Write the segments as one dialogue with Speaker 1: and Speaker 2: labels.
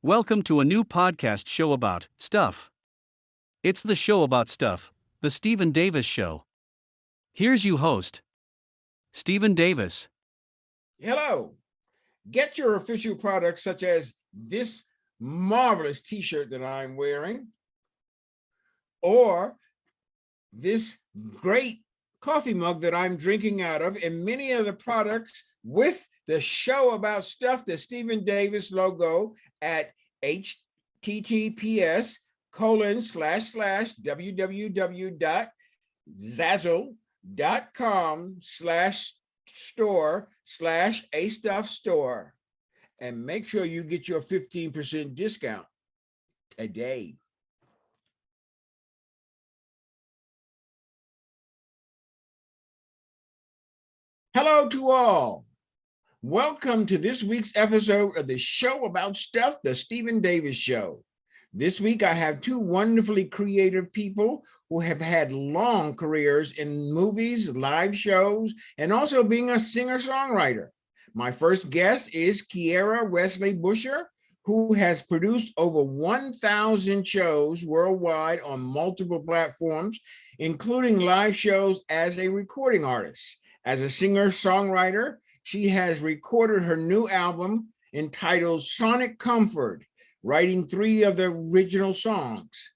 Speaker 1: Welcome to a new podcast show about stuff. It's the show about stuff, the Stephen Davis Show. Here's you host, Stephen Davis.
Speaker 2: Hello. Get your official products such as this marvelous t-shirt that I'm wearing, or this great coffee mug that I'm drinking out of, and many other products with the show about stuff, the Stephen Davis logo at https://www.zazzle.com/store/a-stuff-store, and make sure you get your 15% discount today. Hello to all. Welcome to this week's episode of the show about stuff, the Stephen Davis Show. This week, I have two wonderfully creative people who have had long careers in movies, live shows, and also being a singer-songwriter. My first guest is Keira Wesley-Busher, who has produced over 1,000 shows worldwide on multiple platforms, including live shows as a recording artist. As a singer-songwriter, she has recorded her new album entitled Sonic Comfort, writing 3 of the original songs.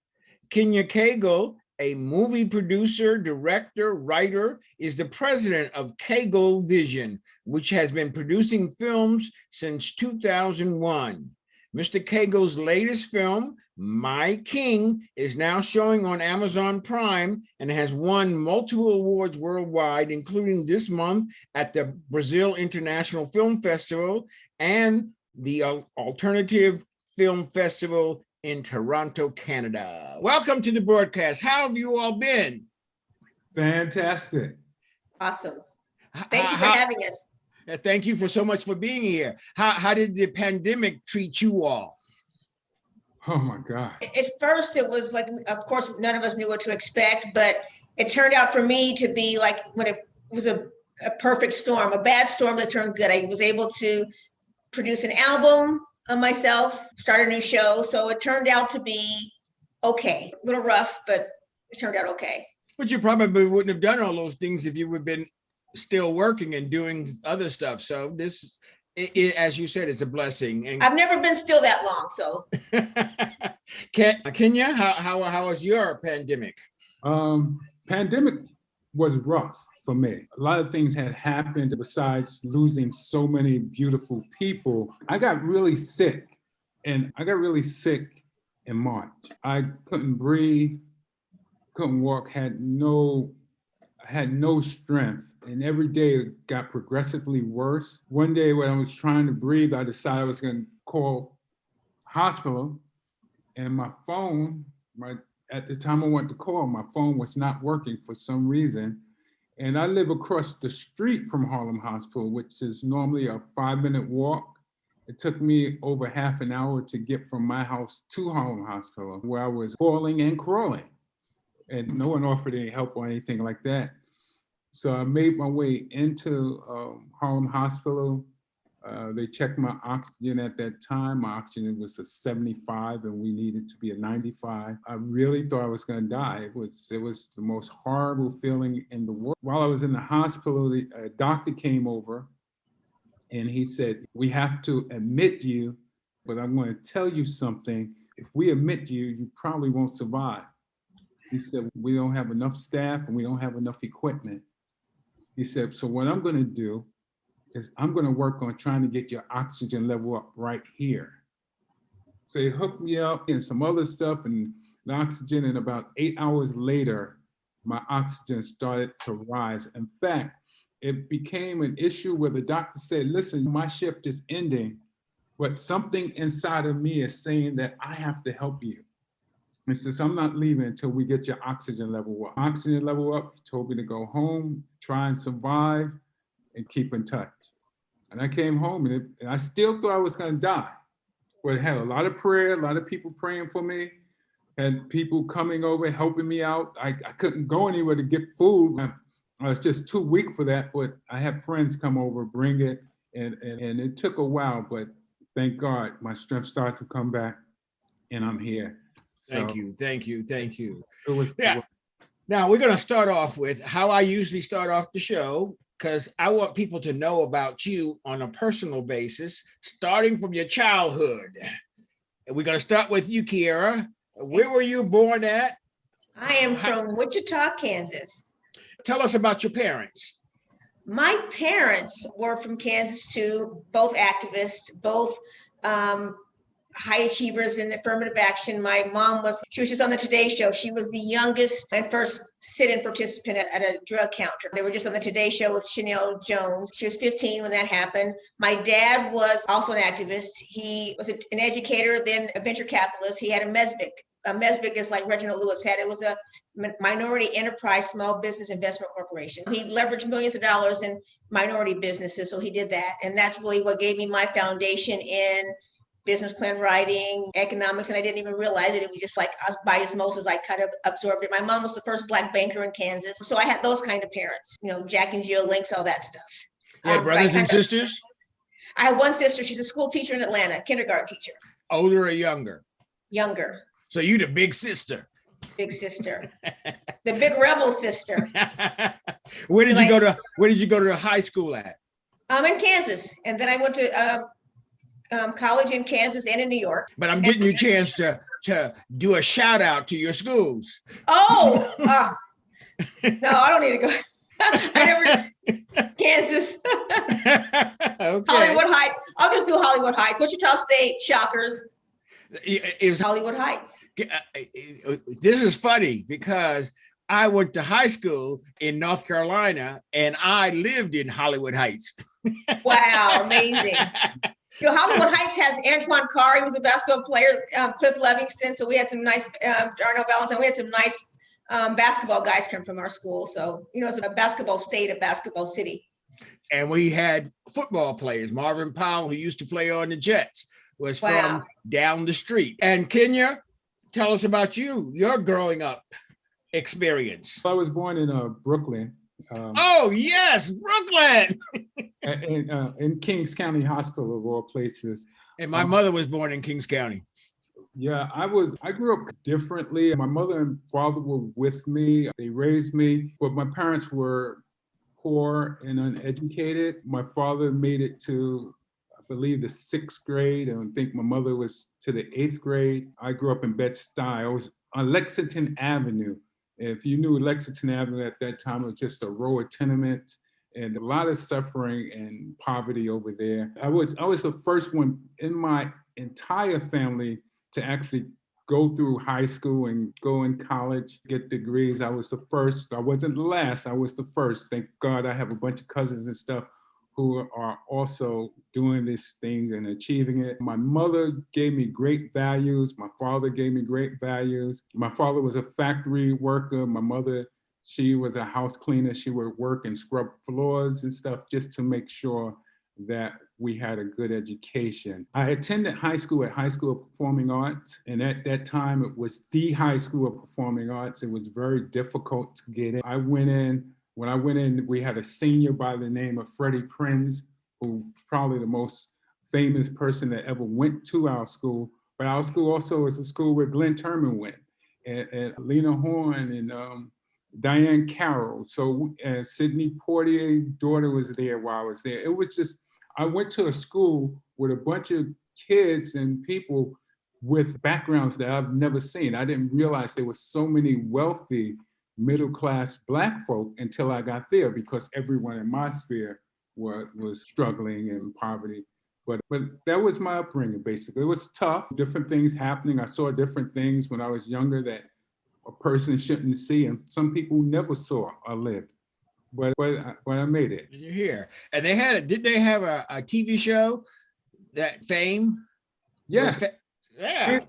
Speaker 2: Cagle, a movie producer, director, writer, is the president of Cagle Vision, which has been producing films since 2001. Mr. Cagle's latest film, My King, is now showing on Amazon Prime and has won multiple awards worldwide, including this month at the Brazil International Film Festival and the Alternative Film Festival in Toronto, Canada. Welcome to the broadcast. How have you all been?
Speaker 3: Fantastic.
Speaker 4: Awesome. Thank you for having us.
Speaker 2: Thank you for so much for being here. How did the pandemic treat you all?
Speaker 3: Oh my God.
Speaker 4: At first, it was like, of course, none of us knew what to expect, but it turned out for me to be like when it was a perfect storm, a bad storm that turned good. I was able to produce an album myself, start a new show. So it turned out to be okay. A little rough, but it turned out okay.
Speaker 2: But you probably wouldn't have done all those things if you would have been still working and doing other stuff. So this, as you said, it's a blessing. And
Speaker 4: I've never been still that long. So
Speaker 2: Kenya, how was your pandemic?
Speaker 3: Pandemic was rough for me. A lot of things had happened besides losing so many beautiful people. I got really sick, and I got really sick in March. I couldn't breathe, couldn't walk, had no strength, and every day it got progressively worse. One day when I was trying to breathe, I decided I was going to call hospital, and my phone, at the time I went to call, my phone was not working for some reason. And I live across the street from Harlem Hospital, which is normally a 5-minute walk. It took me over half an hour to get from my house to Harlem Hospital, where I was falling and crawling. And no one offered any help or anything like that. So I made my way into Harlem Hospital. They checked my oxygen at that time. My oxygen was a 75 and we needed to be a 95. I really thought I was gonna die. It was the most horrible feeling in the world. While I was in the hospital, the doctor came over and he said, "We have to admit you, but I'm gonna tell you something. If we admit you, you probably won't survive." He said, "We don't have enough staff and we don't have enough equipment." He said, "So what I'm going to do is I'm going to work on trying to get your oxygen level up right here." So he hooked me up and some other stuff and the oxygen, and about 8 hours later, my oxygen started to rise. In fact, it became an issue where the doctor said, "Listen, my shift is ending, but something inside of me is saying that I have to help you." He says, "I'm not leaving until we get your oxygen level up." Oxygen level up, he told me to go home, try and survive, and keep in touch. And I came home and I still thought I was gonna die. But I had a lot of prayer, a lot of people praying for me, and people coming over, helping me out. I couldn't go anywhere to get food. I was just too weak for that, but I had friends come over, bring it, and it took a while, but thank God, my strength started to come back, and I'm here.
Speaker 2: Thank you.
Speaker 3: It was,
Speaker 2: Yeah. Now we're going to start off with how I usually start off the show, because I want people to know about you on a personal basis, starting from your childhood. And we're going to start with you, Keira. Where were you born at?
Speaker 4: I am from Wichita, Kansas.
Speaker 2: Tell us about your parents.
Speaker 4: My parents were from Kansas too, both activists, both high achievers in affirmative action. My mom she was just on the Today Show. She was the youngest and first sit-in participant at a drug counter. They were just on the Today Show with Chanel Jones. She was 15 when that happened. My dad was also an activist. He was an educator, then a venture capitalist. He had a MESBIC. A MESBIC is like Reginald Lewis had. It was a minority enterprise small business investment corporation. He leveraged millions of dollars in minority businesses, so he did that. And that's really what gave me my foundation in business plan writing, economics, and I didn't even realize it. It was just like by osmosis, I kind of absorbed it. My mom was the first Black banker in Kansas. So I had those kind of parents, Jack and Jill Links, all that stuff.
Speaker 2: You had brothers and sisters?
Speaker 4: I have one sister. She's a school teacher in Atlanta, kindergarten teacher.
Speaker 2: Older or younger?
Speaker 4: Younger.
Speaker 2: So you the big sister.
Speaker 4: Big sister. The big rebel sister.
Speaker 2: Where did you go to high school at?
Speaker 4: In Kansas. And then I went to college in Kansas and in New York.
Speaker 2: But I'm getting you a chance to do a shout out to your schools.
Speaker 4: Oh, no, I don't need to go. I never, Kansas.
Speaker 2: Okay.
Speaker 4: Hollywood Heights. I'll just do Hollywood Heights. Wichita State, shockers.
Speaker 2: It was
Speaker 4: Hollywood Heights.
Speaker 2: This is funny because I went to high school in North Carolina and I lived in Hollywood Heights.
Speaker 4: Wow, amazing. Hollywood Heights has Antoine Carr. He was a basketball player, Cliff Livingston. So we had some nice, Darnell Valentine. We had some nice basketball guys come from our school. So, it's a basketball state, a basketball city.
Speaker 2: And we had football players. Marvin Powell, who used to play on the Jets, was from down the street. And Kenya, tell us about your growing up experience.
Speaker 3: I was born in Brooklyn.
Speaker 2: Oh yes, Brooklyn.
Speaker 3: In Kings County Hospital of all places.
Speaker 2: And my mother was born in Kings County.
Speaker 3: Yeah, I grew up differently. My mother and father were with me. They raised me, but my parents were poor and uneducated. My father made it to, I believe, the 6th grade. And I think my mother was to the 8th grade. I grew up in Bed-Stuy. I was on Lexington Avenue. If you knew Lexington Avenue at that time, it was just a row of tenements and a lot of suffering and poverty over there. I was the first one in my entire family to actually go through high school and go in college, get degrees. I was the first. I wasn't the last. I was the first. Thank God I have a bunch of cousins and stuff who are also doing this thing and achieving it. My mother gave me great values. My father gave me great values. My father was a factory worker. My mother, she was a house cleaner. She would work and scrub floors and stuff just to make sure that we had a good education. I attended high school at High School of Performing Arts. And at that time, it was the High School of Performing Arts. It was very difficult to get in. When I went in, we had a senior by the name of Freddie Prinz, who was probably the most famous person that ever went to our school. But our school also was a school where Glenn Turman went, and Lena Horne and Diane Carroll. So Sidney Poitier's daughter was there while I was there. It was just, I went to a school with a bunch of kids and people with backgrounds that I've never seen. I didn't realize there were so many wealthy middle-class Black folk until I got there, because everyone in my sphere was struggling in poverty. But that was my upbringing, basically. It was tough, different things happening. I saw different things when I was younger that a person shouldn't see, and some people never saw or lived. But I made it.
Speaker 2: You're here. And did they have a TV show, that Fame?
Speaker 3: Yeah.
Speaker 2: Yeah.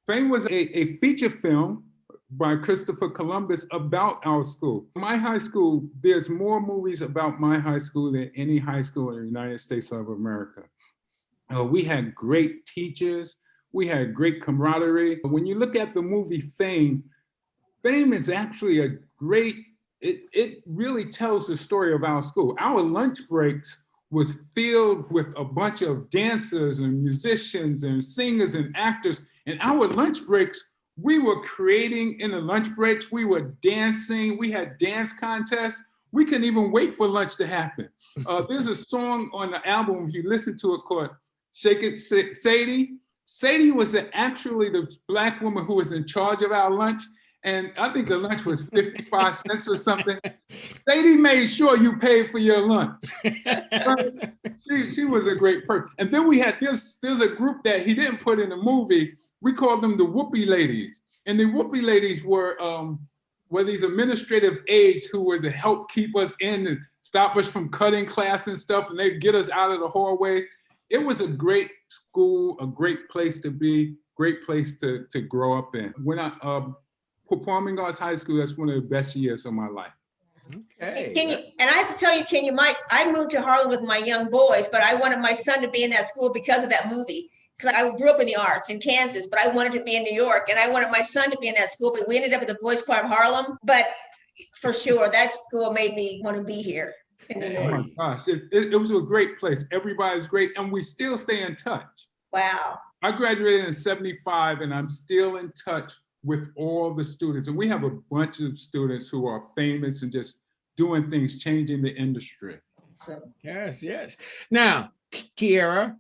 Speaker 3: Fame was a feature film by Christopher Columbus about our school. My high school, there's more movies about my high school than any high school in the United States of America. We had great teachers. We had great camaraderie. When you look at the movie Fame is actually it really tells the story of our school. Our lunch breaks was filled with a bunch of dancers and musicians and singers and actors. And our lunch breaks, we were creating in the lunch breaks, we were dancing, we had dance contests. We couldn't even wait for lunch to happen. There's a song on the album, if you listen to it, called Shake It, Sadie. Sadie was actually the Black woman who was in charge of our lunch. And I think the lunch was 55 cents or something. Sadie made sure you paid for your lunch. She was a great person. And then we had there's a group that he didn't put in the movie. We called them the Whoopie Ladies. And the Whoopie Ladies were these administrative aides who were to help keep us in and stop us from cutting class and stuff, and they'd get us out of the hallway. It was a great school, a great place to be, great place to grow up in. When Performing Arts High School, that's one of the best years of my life.
Speaker 2: Okay.
Speaker 4: And I have to tell you, I moved to Harlem with my young boys, but I wanted my son to be in that school because of that movie. Because I grew up in the arts in Kansas, but I wanted to be in New York, and I wanted my son to be in that school, but we ended up at the Boys Club of Harlem. But for sure, that school made me want to be here in New York.
Speaker 3: Oh my gosh, it was a great place. Everybody's great, and we still stay in touch.
Speaker 4: Wow.
Speaker 3: I graduated in '75, and I'm still in touch with all the students. And we have a bunch of students who are famous and just doing things, changing the industry.
Speaker 2: Yes, yes. Now, Keira,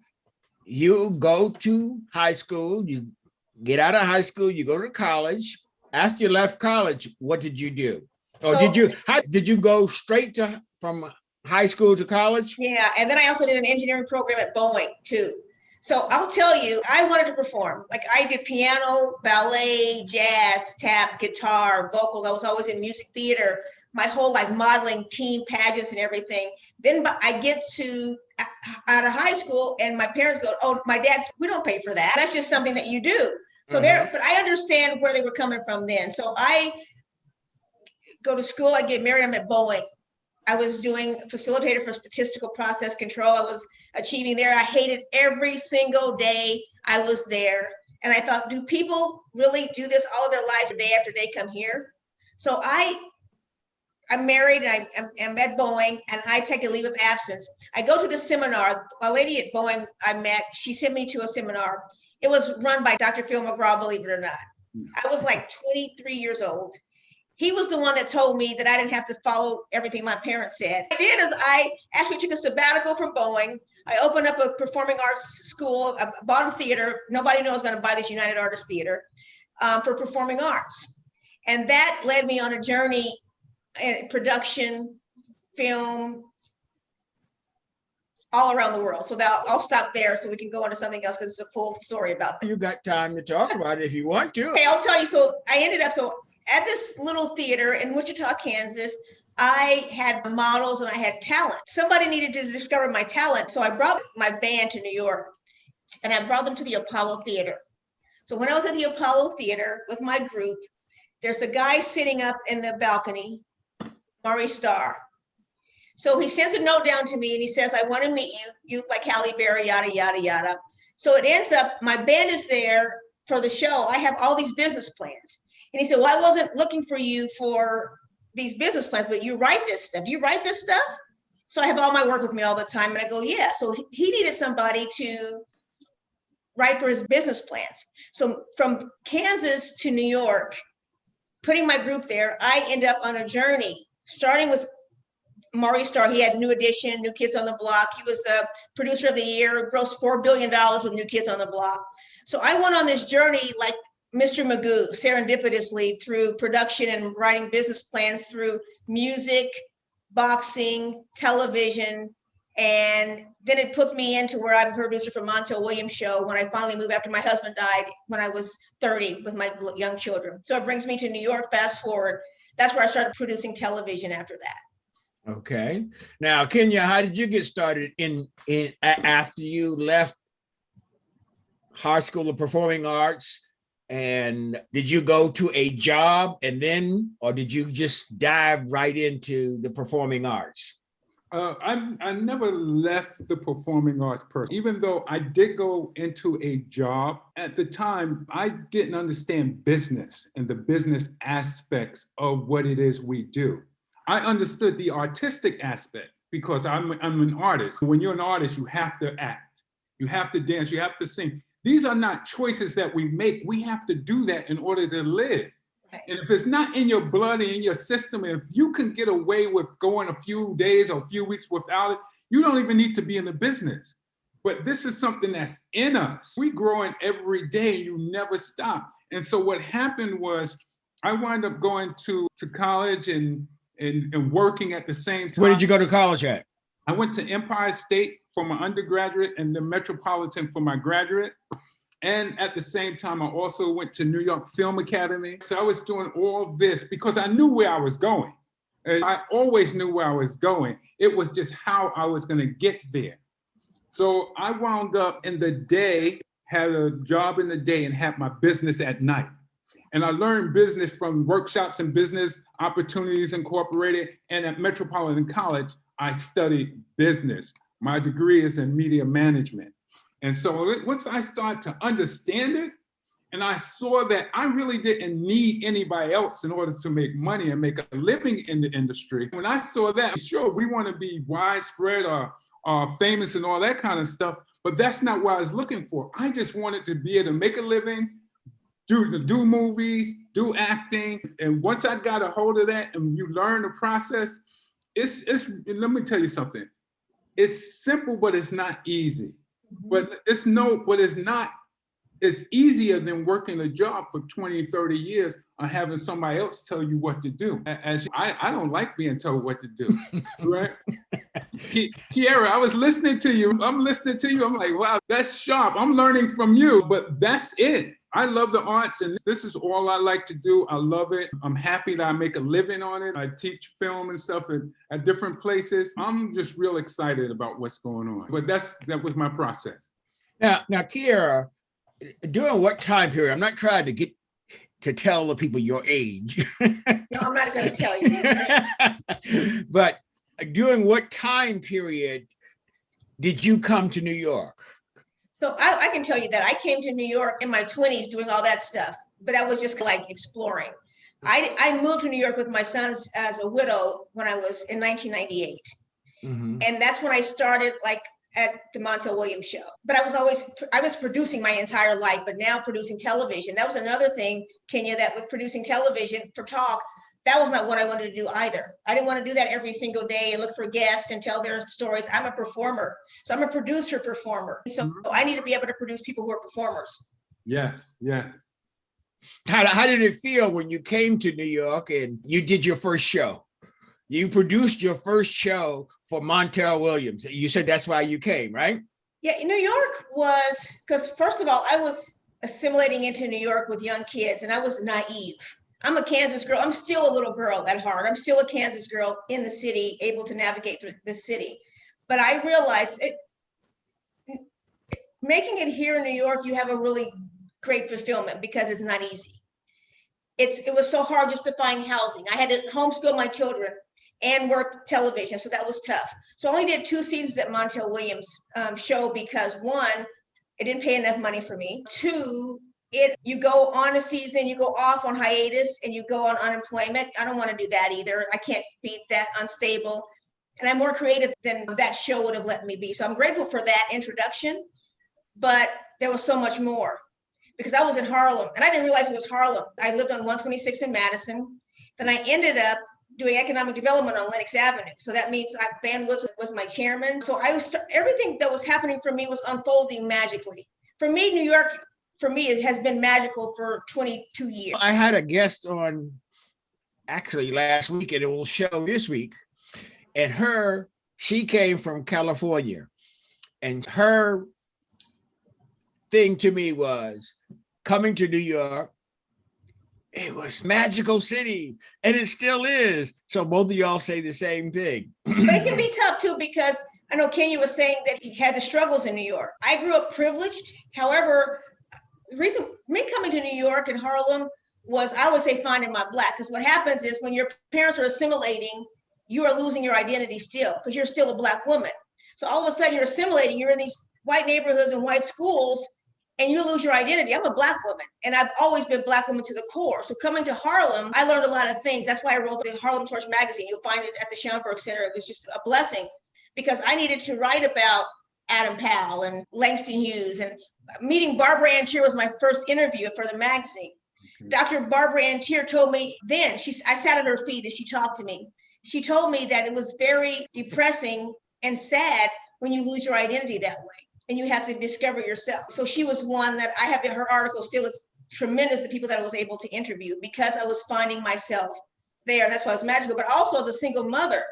Speaker 2: you go to high school, you get out of high school, you go to college. After you left college, what did you do? Or did you go straight from high school to college?
Speaker 4: Yeah, and then I also did an engineering program at Boeing too. So I'll tell you, I wanted to perform. Like I did piano, ballet, jazz, tap, guitar, vocals. I was always in music theater, my whole life, modeling, teen pageants and everything. Then I get out of high school and my parents go, oh, my dad, we don't pay for that. That's just something that you do. So but I understand where they were coming from then. So I go to school, I get married, I'm at Boeing. I was doing facilitator for statistical process control. I was achieving there. I hated every single day I was there. And I thought, do people really do this all of their life, day after day, come here? So I'm married and I'm at Boeing, and I take a leave of absence. I go to this seminar. A lady at Boeing I met, she sent me to a seminar. It was run by Dr. Phil McGraw, believe it or not. I was like 23 years old. He was the one that told me that I didn't have to follow everything my parents said. What I did is I actually took a sabbatical from Boeing. I opened up a performing arts school, I bought a theater. Nobody knew I was going to buy this United Artists Theater for performing arts. And that led me on a journey in production, film, all around the world. So I'll stop there so we can go on to something else because it's a full story about that.
Speaker 2: You got time to talk about it if you want to.
Speaker 4: Okay, I'll tell you. So I ended up, at this little theater in Wichita, Kansas, I had models and I had talent. Somebody needed to discover my talent. So I brought my band to New York and I brought them to the Apollo Theater. So when I was at the Apollo Theater with my group, there's a guy sitting up in the balcony, Maury Starr. So he sends a note down to me and he says, I want to meet you. You look like Halle Berry, yada, yada, yada. So it ends up, my band is there for the show. I have all these business plans. And he said, well, I wasn't looking for you for these business plans, but you write this stuff. You write this stuff? So I have all my work with me all the time. And I go, yeah. So he needed somebody to write for his business plans. So from Kansas to New York, putting my group there, I end up on a journey, starting with Maury Starr. He had New Edition, New Kids on the Block. He was the producer of the year, grossed $4 billion with New Kids on the Block. So I went on this journey like Mr. Magoo, serendipitously, through production and writing business plans, through music, boxing, television. And then it puts me into where I'm a producer for Montel Williams' show when I finally moved after my husband died when I was 30 with my young children. So it brings me to New York, fast forward. That's where I started producing television after that.
Speaker 2: Okay. Now, Kenya, how did you get started in after you left High School of Performing Arts? And did you go to a job and then, or did you just dive right into the performing arts?
Speaker 3: I never left the performing arts person. Even though I did go into a job, at the time, I didn't understand business and the business aspects of what it is we do. I understood the artistic aspect because I'm an artist. When you're an artist, you have to act, you have to dance, you have to sing. These are not choices that we make. We have to do that in order to live. Right. And if it's not in your blood and in your system, and if you can get away with going a few days or a few weeks without it, you don't even need to be in the business. But this is something that's in us. We growing every day, you never stop. And so what happened was I wound up going to college and working at the same time.
Speaker 2: Where did you go to college at?
Speaker 3: I went to Empire State for my undergraduate and the Metropolitan for my graduate. And at the same time, I also went to New York Film Academy. So I was doing all this because I knew where I was going. And I always knew where I was going. It was just how I was going to get there. So I wound up in the day, had a job in the day and had my business at night. And I learned business from Workshops and Business Opportunities Incorporated. And at Metropolitan College, I studied business. My degree is in media management. And so once I started to understand it, and I saw that I really didn't need anybody else in order to make money and make a living in the industry. When I saw that, sure, we want to be widespread or famous and all that kind of stuff, but that's not what I was looking for. I just wanted to be able to make a living, do movies, do acting. And once I got a hold of that and you learn the process, let me tell you something. It's simple, but it's not easy. But it's easier than working a job for 20, 30 years or having somebody else tell you what to do. I don't like being told what to do, right? Keira, I was listening to you. I'm listening to you. I'm like, wow, that's sharp. I'm learning from you, but that's it. I love the arts and this is all I like to do. I love it. I'm happy that I make a living on it. I teach film and stuff at different places. I'm just real excited about what's going on. But that was my process.
Speaker 2: Now, Keira, during what time period? I'm not trying to tell the people your age.
Speaker 4: No, I'm not going to tell you.
Speaker 2: But during what time period did you come to New York?
Speaker 4: So I can tell you that I came to New York in my 20s doing all that stuff, but I was just like exploring. I moved to New York with my sons as a widow when I was in 1998. Mm-hmm. And that's when I started like at the Montel Williams show. But I was producing my entire life, but now producing television. That was another thing, Kenya, that with producing television for talk, that was not what I wanted to do either. I didn't want to do that every single day and look for guests and tell their stories. I'm a performer. So I'm a producer performer. So I need to be able to produce people who are performers.
Speaker 3: Yes, yes.
Speaker 2: How did it feel when you came to New York and you did your first show? You produced your first show for Montel Williams. You said that's why you came, right?
Speaker 4: Yeah, New York was, because first of all, I was assimilating into New York with young kids and I was naive. I'm a Kansas girl. I'm still a little girl at heart. I'm still a Kansas girl in the city, able to navigate through the city. But I realized making it here in New York, you have a really great fulfillment because it's not easy. It was so hard just to find housing. I had to homeschool my children and work television, so that was tough. So I only did 2 seasons at Montel Williams show because 1, it didn't pay enough money for me. 2, you go on a season, you go off on hiatus, and you go on unemployment. I don't want to do that either. I can't be that unstable. And I'm more creative than that show would have let me be. So I'm grateful for that introduction, but there was so much more because I was in Harlem and I didn't realize it was Harlem. I lived on 126 in Madison. Then I ended up doing economic development on Lenox Avenue. So that means Van was my chairman. So everything that was happening for me was unfolding magically. For me, New York, it has been magical for 22 years.
Speaker 2: I had a guest on actually last week and it will show this week. And she came from California. And her thing to me was coming to New York. It was magical city and it still is. So both of y'all say the same thing.
Speaker 4: But it can be tough too, because I know Kenya was saying that he had the struggles in New York. I grew up privileged. However, the reason me coming to New York and Harlem was I always say finding my Black, because what happens is when your parents are assimilating, you are losing your identity still because you're still a Black woman. So all of a sudden you're assimilating, you're in these white neighborhoods and white schools and you lose your identity. I'm a Black woman and I've always been Black woman to the core. So coming to Harlem, I learned a lot of things. That's why I wrote the Harlem Torch magazine. You'll find it at the Schomburg Center. It was just a blessing. because I needed to write about Adam Powell and Langston Hughes. And meeting Barbara Ann Teer was my first interview for the magazine. Okay. Dr. Barbara Ann Teer told me then, I sat at her feet and she talked to me. She told me that it was very depressing and sad when you lose your identity that way and you have to discover yourself. So she was one that I have her article still. It's tremendous, the people that I was able to interview, because I was finding myself there. That's why it was magical. But also as a single mother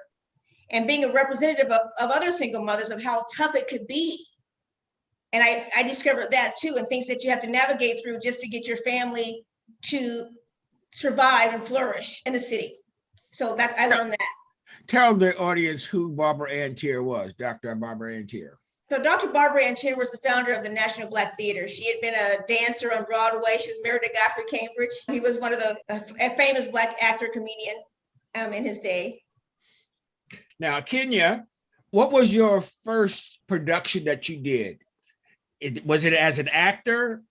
Speaker 4: and being a representative of other single mothers, of how tough it could be. And I discovered that too, and things that you have to navigate through just to get your family to survive and flourish in the city. So that's, I learned that.
Speaker 2: Tell the audience who Barbara Ann Teer was, Dr. Barbara Ann Teer.
Speaker 4: So Dr. Barbara Ann Teer was the founder of the National Black Theater. She had been a dancer on Broadway. She was married to Godfrey Cambridge. He was one of a famous Black actor, comedian in his day.
Speaker 2: Now, Kenya, what was your first production that you did? Was it as an actor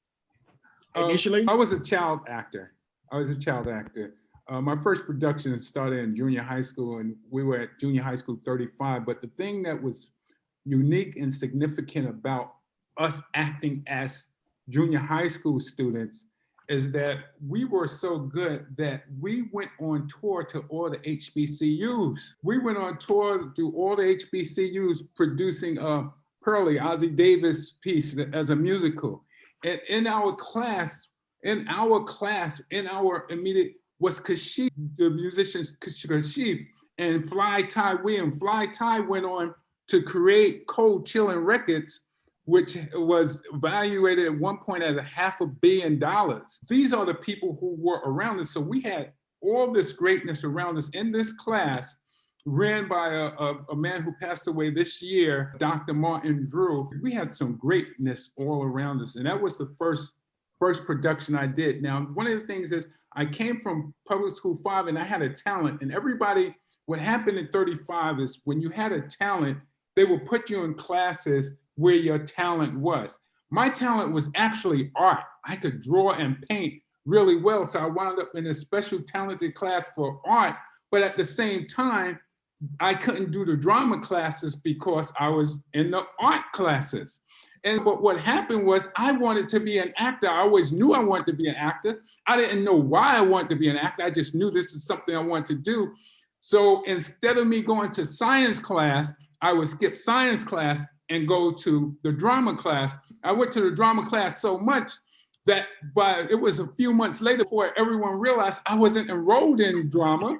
Speaker 2: initially?
Speaker 3: I was a child actor. My first production started in junior high school, and we were at junior high school 35. But the thing that was unique and significant about us acting as junior high school students is that we were so good that we went on tour to all the HBCUs. We went on tour to all the HBCUs producing Pearlie, Ossie Davis piece as a musical. And in our immediate was Kashif, the musician Kashif, and Fly Ty Williams. Fly Ty went on to create Cold Chillin' Records, which was evaluated at one point at $500 million. These are the people who were around us. So we had all this greatness around us in this class, ran by a man who passed away this year, Dr. Martin Drew. We had some greatness all around us. And that was the first production I did. Now, one of the things is I came from public school 5 and I had a talent, and everybody, what happened in 35 is when you had a talent, they would put you in classes where your talent was. My talent was actually art. I could draw and paint really well. So I wound up in a special talented class for art, but at the same time, I couldn't do the drama classes because I was in the art classes. But what happened was I wanted to be an actor. I always knew I wanted to be an actor. I didn't know why I wanted to be an actor. I just knew this is something I wanted to do. So instead of me going to science class, I would skip science class and go to the drama class. I went to the drama class so much that it was a few months later before everyone realized I wasn't enrolled in drama.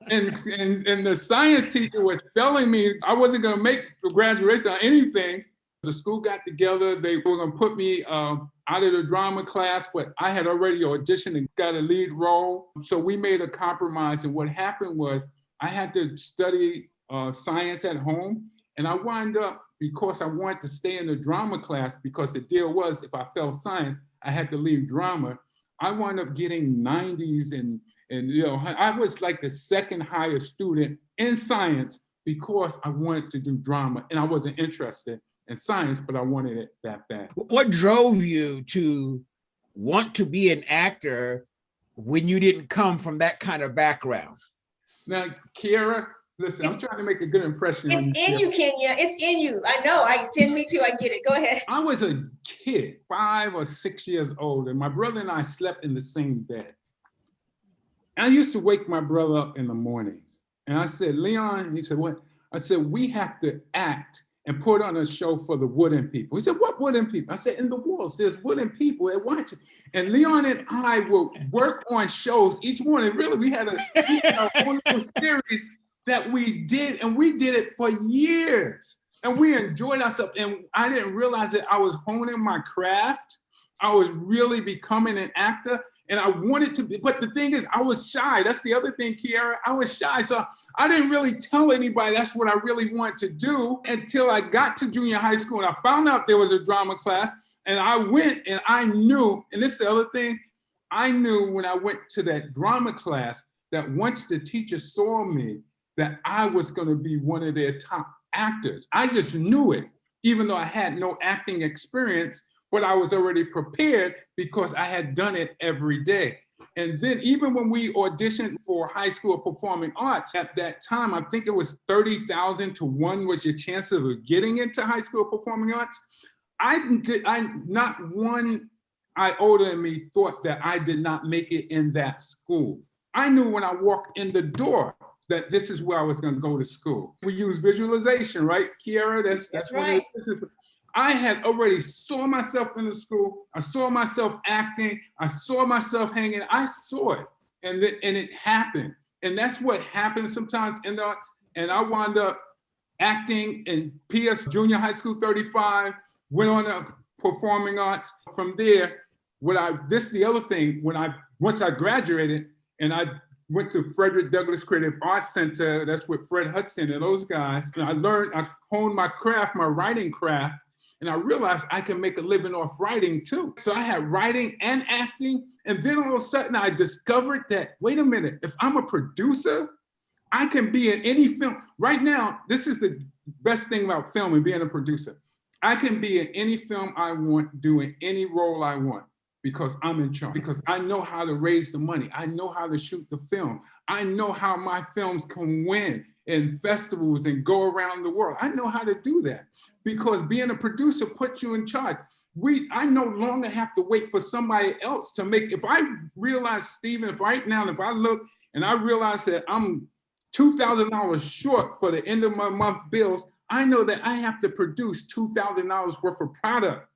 Speaker 3: And the science teacher was telling me I wasn't gonna make the graduation or anything. The school got together, they were gonna put me out of the drama class, but I had already auditioned and got a lead role. So we made a compromise, and what happened was I had to study science at home, and I wound up, because I wanted to stay in the drama class, because the deal was if I failed science, I had to leave drama. I wound up getting 90s, and you know, I was like the second highest student in science because I wanted to do drama, and I wasn't interested in science, but I wanted it that bad.
Speaker 2: What drove you to want to be an actor when you didn't come from that kind of background?
Speaker 3: Now, Keira, listen, I'm trying to make a good impression.
Speaker 4: It's in you, Kenya. It's in you. I know. It's in me too. I get it. Go ahead.
Speaker 3: I was a kid, 5 or 6 years old, and my brother and I slept in the same bed. And I used to wake my brother up in the mornings. And I said, Leon, he said, what? I said, we have to act and put on a show for the wooden people. He said, what wooden people? I said, in the walls, there's wooden people that watch it. And Leon and I would work on shows each morning. Really, we had a wonderful series that we did, and we did it for years. And we enjoyed ourselves. And I didn't realize that I was honing my craft. I was really becoming an actor, and I wanted to be, but the thing is, I was shy. That's the other thing, Keira. I was shy, so I didn't really tell anybody that's what I really wanted to do until I got to junior high school, and I found out there was a drama class, and I went, and I knew, and this is the other thing, I knew when I went to that drama class that once the teacher saw me, that I was gonna be one of their top actors. I just knew it, even though I had no acting experience, but I was already prepared because I had done it every day. And then even when we auditioned for high school performing arts, at that time, I think it was 30,000 to 1 was your chance of getting into high school performing arts. Not one iota in me thought that I did not make it in that school. I knew when I walked in the door that this is where I was going to go to school. We use visualization, right, Keira? That's
Speaker 4: right.
Speaker 3: I had already saw myself in the school. I saw myself acting. I saw myself hanging. I saw it, and it happened. And that's what happens sometimes in the. And I wound up acting in PS Junior High School 35. Went on to performing arts. From there, this is the other thing. Once I graduated, and I went to Frederick Douglass Creative Arts Center. That's with Fred Hudson and those guys. And I honed my craft, my writing craft. And I realized I can make a living off writing too. So I had writing and acting. And then all of a sudden I discovered that, wait a minute, if I'm a producer, I can be in any film. Right now, this is the best thing about film and being a producer. I can be in any film I want, doing any role I want, because I'm in charge, because I know how to raise the money. I know how to shoot the film. I know how my films can win in festivals and go around the world. I know how to do that. Because being a producer puts you in charge. I no longer have to wait for somebody else to make. If I realize, Stephen, if I look and I realize that I'm $2,000 short for the end of my month bills, I know that I have to produce $2,000 worth of product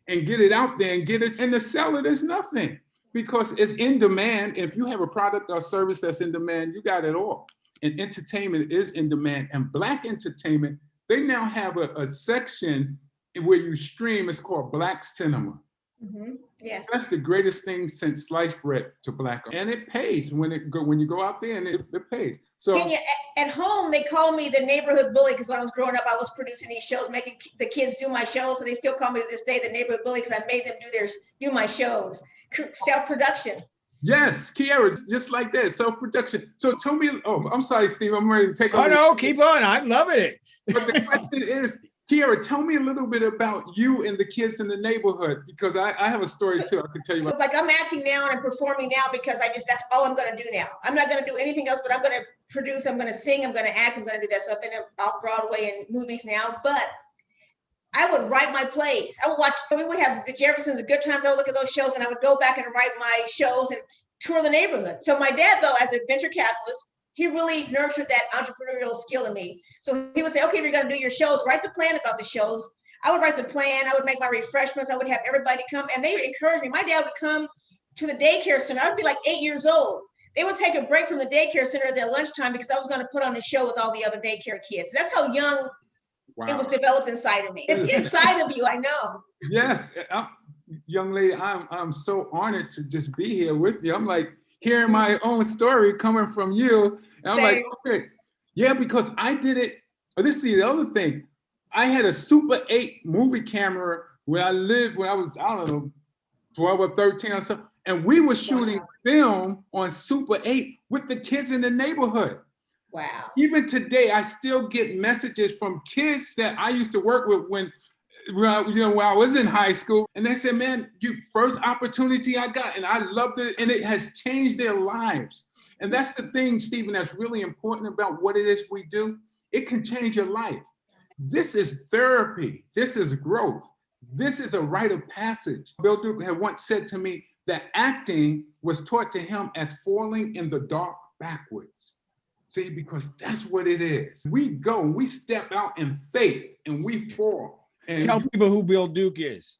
Speaker 3: and get it out there and get it. And the seller is nothing, because it's in demand. If you have a product or service that's in demand, you got it all. And entertainment is in demand. And Black entertainment, they now have a section where you stream. It's called Black Cinema.
Speaker 4: Mm-hmm. Yes.
Speaker 3: That's the greatest thing since sliced bread to Black. And it pays when you go out there, and it pays. So
Speaker 4: at home, they call me the neighborhood bully, because when I was growing up, I was producing these shows, making the kids do my shows. So they still call me to this day the neighborhood bully, because I made them do my shows. Self-production.
Speaker 3: Yes, Keira, just like that, self-production. So tell me, I'm sorry, Steve, I'm ready to take over.
Speaker 2: Oh, no, keep on. I'm loving it.
Speaker 3: But the question is, Keira, tell me a little bit about you and the kids in the neighborhood, because I have a story too I can tell you about.
Speaker 4: So like I'm acting now and I'm performing now because that's all I'm going to do now. I'm not going to do anything else, but I'm going to produce, I'm going to sing, I'm going to act, I'm going to do that. So I've been off Broadway and movies now, but I would write my plays. I would watch, we would have the Jeffersons, the Good Times. I would look at those shows and I would go back and write my shows and tour the neighborhood. So my dad, though, as a venture capitalist, he really nurtured that entrepreneurial skill in me. So he would say, okay, if you're going to do your shows, write the plan about the shows. I would write the plan. I would make my refreshments. I would have everybody come, and they would encourage me. My dad would come to the daycare center. I would be like 8 years old. They would take a break from the daycare center at their lunchtime because I was going to put on a show with all the other daycare kids. That's how young it was developed inside of me. It's inside of you, I know.
Speaker 3: Yes, young lady, I'm so honored to just be here with you. I'm like hearing my own story coming from you. And I'm like, okay, yeah, because I did it. This is the other thing. I had a Super 8 movie camera where I lived when I was, I don't know, 12 or 13 or something. And we were shooting film on Super 8 with the kids in the neighborhood.
Speaker 4: Wow.
Speaker 3: Even today, I still get messages from kids that I used to work with when I was in high school. And they said, man, first opportunity I got, and I loved it. And it has changed their lives. And that's the thing, Stephen, that's really important about what it is we do. It can change your life. This is therapy. This is growth. This is a rite of passage. Bill Duke had once said to me that acting was taught to him as falling in the dark backwards. See, because that's what it is. We step out in faith and we fall. And
Speaker 2: tell people who Bill Duke is.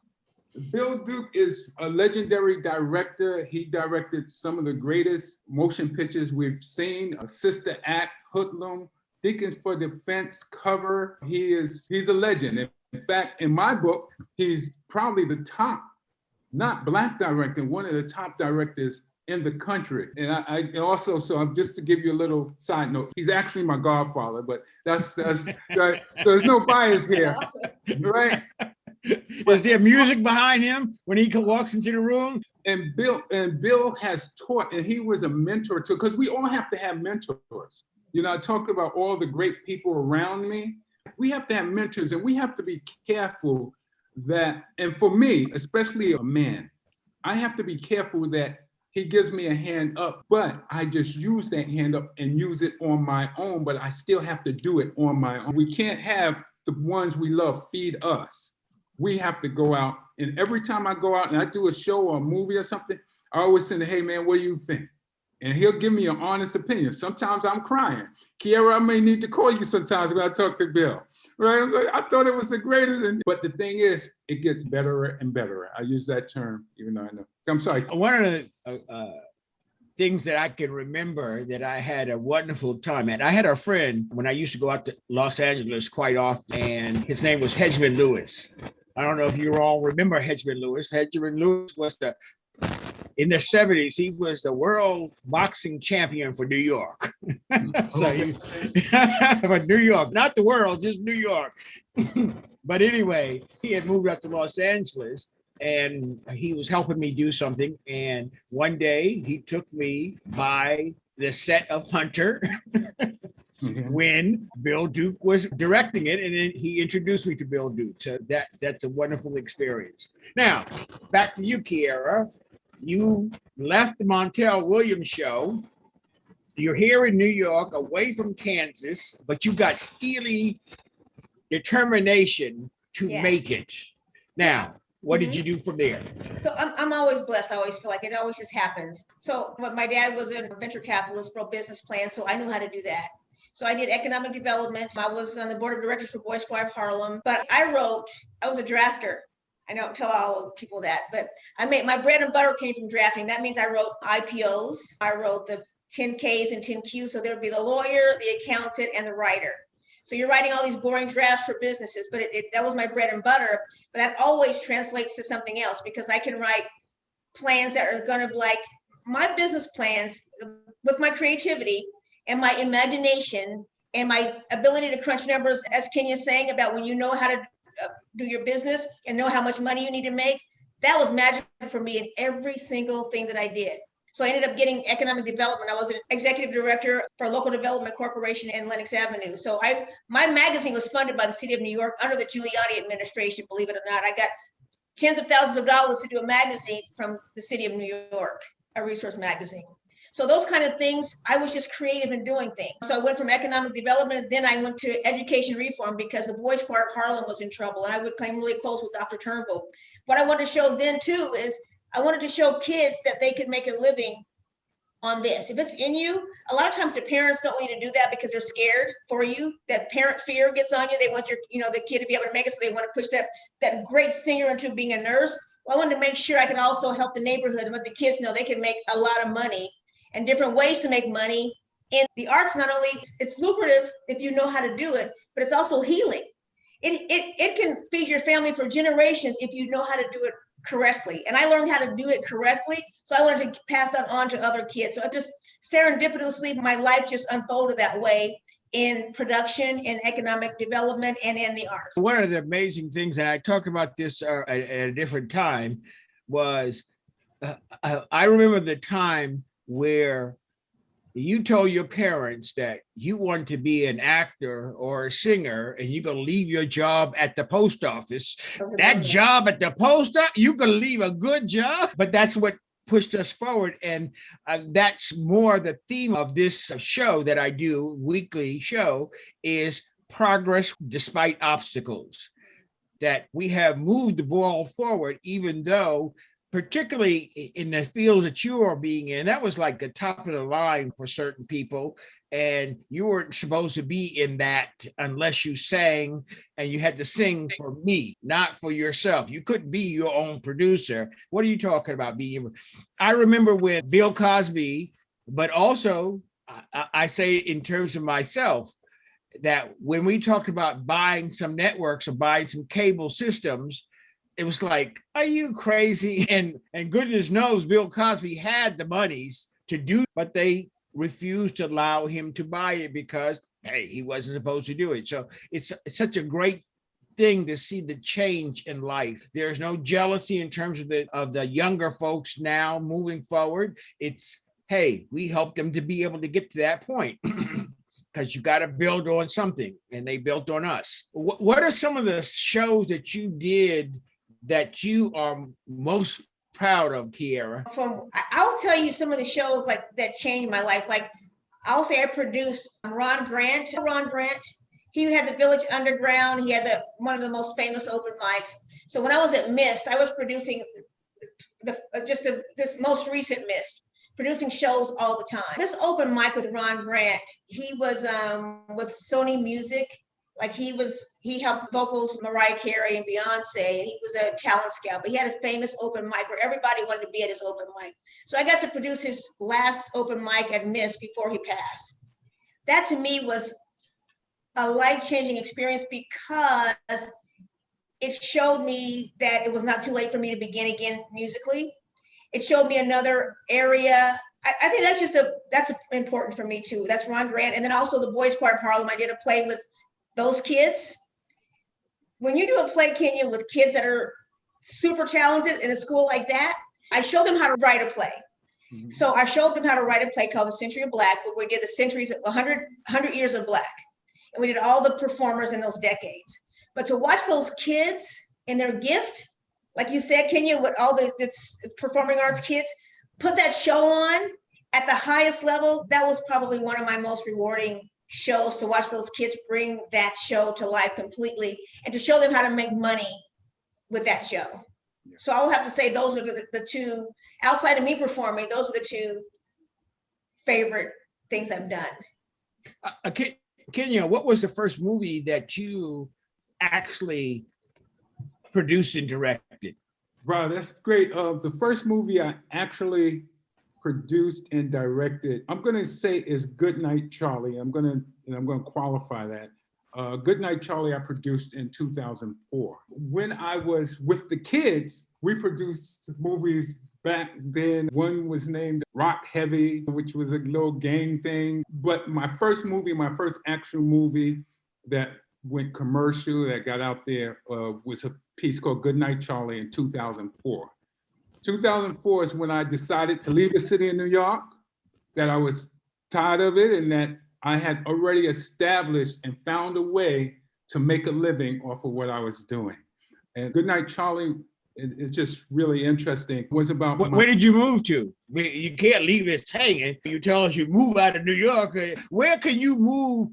Speaker 3: Bill Duke is a legendary director. He directed some of the greatest motion pictures we've seen. Sister Act, Hoodlum, Deacons for Defense, Cover. He's a legend. In fact, in my book, he's probably the top, not Black director, one of the top directors in the country. And I also, so just to give you a little side note, he's actually my godfather, but that's right. So there's no bias here, right?
Speaker 2: Is there music behind him when he walks into the room?
Speaker 3: And Bill has taught, and he was a mentor too, because we all have to have mentors. I talk about all the great people around me. We have to have mentors, and we have to be careful that, and for me, especially a man, I have to be careful that he gives me a hand up, but I just use that hand up and use it on my own, but I still have to do it on my own. We can't have the ones we love feed us. We have to go out, and every time I go out and I do a show or a movie or something, I always say, hey man, what do you think? And he'll give me an honest opinion. Sometimes I'm crying. Keira, I may need to call you sometimes when I talk to Bill. Right? Like, I thought it was the greatest. But the thing is, it gets better and better. I use that term, even though I know. I'm sorry.
Speaker 2: One of the things that I can remember that I had a wonderful time at, I had a friend when I used to go out to Los Angeles quite often, and his name was Hedgeman Lewis. I don't know if you all remember Hedgeman Lewis. Hedgeman Lewis was in the 70s, he was the world boxing champion for New York. So for New York, not the world, just New York. But anyway, he had moved up to Los Angeles and he was helping me do something. And one day he took me by the set of Hunter when Bill Duke was directing it, and then he introduced me to Bill Duke. So that's a wonderful experience. Now, back to you, Keira. You left the Montel Williams show. You're here in New York, away from Kansas, but you got steely determination to make it. Now, what did you do from there?
Speaker 4: So I'm always blessed. I always feel like it always just happens. So my dad was a venture capitalist, wrote business plans, so I knew how to do that. So I did economic development. I was on the board of directors for Boy Squad of Harlem, but I was a drafter. I don't tell all people that, but my bread and butter came from drafting. That means I wrote IPOs. I wrote the 10Ks and 10Qs. So there would be the lawyer, the accountant, and the writer. So you're writing all these boring drafts for businesses, but that was my bread and butter. But that always translates to something else because I can write plans that are going to be like my business plans with my creativity and my imagination and my ability to crunch numbers, as Kenya's saying about when you know how to do your business and know how much money you need to make. That was magic for me in every single thing that I did. So I ended up getting economic development. I was an executive director for a local development corporation in Lenox Avenue. So my magazine was funded by the city of New York under the Giuliani administration, believe it or not. I got tens of thousands of dollars to do a magazine from the city of New York, a resource magazine. So those kind of things, I was just creative in doing things. So I went from economic development, then I went to education reform because the Boy Squad of Harlem was in trouble. And I became really close with Dr. Turnbull. What I wanted to show then too is I wanted to show kids that they could make a living on this. If it's in you, a lot of times their parents don't want you to do that because they're scared for you. That parent fear gets on you. They want the kid to be able to make it, so they want to push that great singer into being a nurse. Well, I wanted to make sure I could also help the neighborhood and let the kids know they can make a lot of money and different ways to make money. And the arts, not only it's lucrative if you know how to do it, but it's also healing. It can feed your family for generations if you know how to do it correctly. And I learned how to do it correctly. So I wanted to pass that on to other kids. So I just serendipitously, my life just unfolded that way in production, in economic development, and in the arts.
Speaker 2: One of the amazing things, and I talked about this at a different time, was I remember the time where you told your parents that you wanted to be an actor or a singer and you're going to leave your job at the post office. That job at the post office, you can leave a good job, but that's what pushed us forward. And that's more the theme of this show that I do, weekly show, is progress despite obstacles. That we have moved the ball forward, even though particularly in the fields that you are being in, that was like the top of the line for certain people. And you weren't supposed to be in that unless you sang, and you had to sing for me, not for yourself. You couldn't be your own producer. What are you talking about being? I remember when Bill Cosby, but also I say in terms of myself, that when we talked about buying some networks or buying some cable systems, it was like, are you crazy? And goodness knows Bill Cosby had the monies to do, but they refused to allow him to buy it because, hey, he wasn't supposed to do it. So it's such a great thing to see the change in life. There's no jealousy in terms of the younger folks now moving forward. It's, hey, we help them to be able to get to that point. Because you got to build on something, and they built on us. What are some of the shows that you did that you are most proud of, Keira?
Speaker 4: I'll I'll tell you some of the shows like that changed my life. Like I'll say I produced Ron Grant. He had the Village Underground. He had one of the most famous open mics. So when I was at Mist, I was producing this most recent Mist, producing shows all the time. This open mic with Ron Grant, he was with Sony Music. Like he helped vocals with Mariah Carey and Beyonce, and he was a talent scout, but he had a famous open mic where everybody wanted to be at his open mic. So I got to produce his last open mic at Mist before he passed. That to me was a life-changing experience because it showed me that it was not too late for me to begin again musically. It showed me another area. I think that's important for me too. That's Ron Grant. And then also the Boys Choir Harlem. I did a play with those kids. When you do a play, Kenya, with kids that are super talented in a school like that, I show them how to write a play. Mm-hmm. So I showed them how to write a play called The Century of Black, where we did the centuries of 100 years of Black. And we did all the performers in those decades. But to watch those kids and their gift, like you said, Kenya, with all the performing arts kids, put that show on at the highest level, that was probably one of my most rewarding shows, to watch those kids bring that show to life completely and to show them how to make money with that show. Yeah. So I'll have to say those are the two, outside of me performing, those are the two favorite things I've done.
Speaker 2: Kenya, what was the first movie that you actually produced and directed?
Speaker 3: Wow, that's great. The first movie I actually produced and directed, I'm going to say, is Goodnight Charlie. I'm going to qualify that. Goodnight Charlie I produced in 2004. When I was with the kids, we produced movies back then. One was named Rock Heavy, which was a little gang thing. But my first actual movie that went commercial, that got out there, was a piece called Goodnight Charlie in 2004. 2004 is when I decided to leave the city of New York, that I was tired of it and that I had already established and found a way to make a living off of what I was doing. And Goodnight Charlie is just really interesting. It was about—
Speaker 2: Where did you move to? You can't leave us hanging. You tell us you move out of New York. Where can you move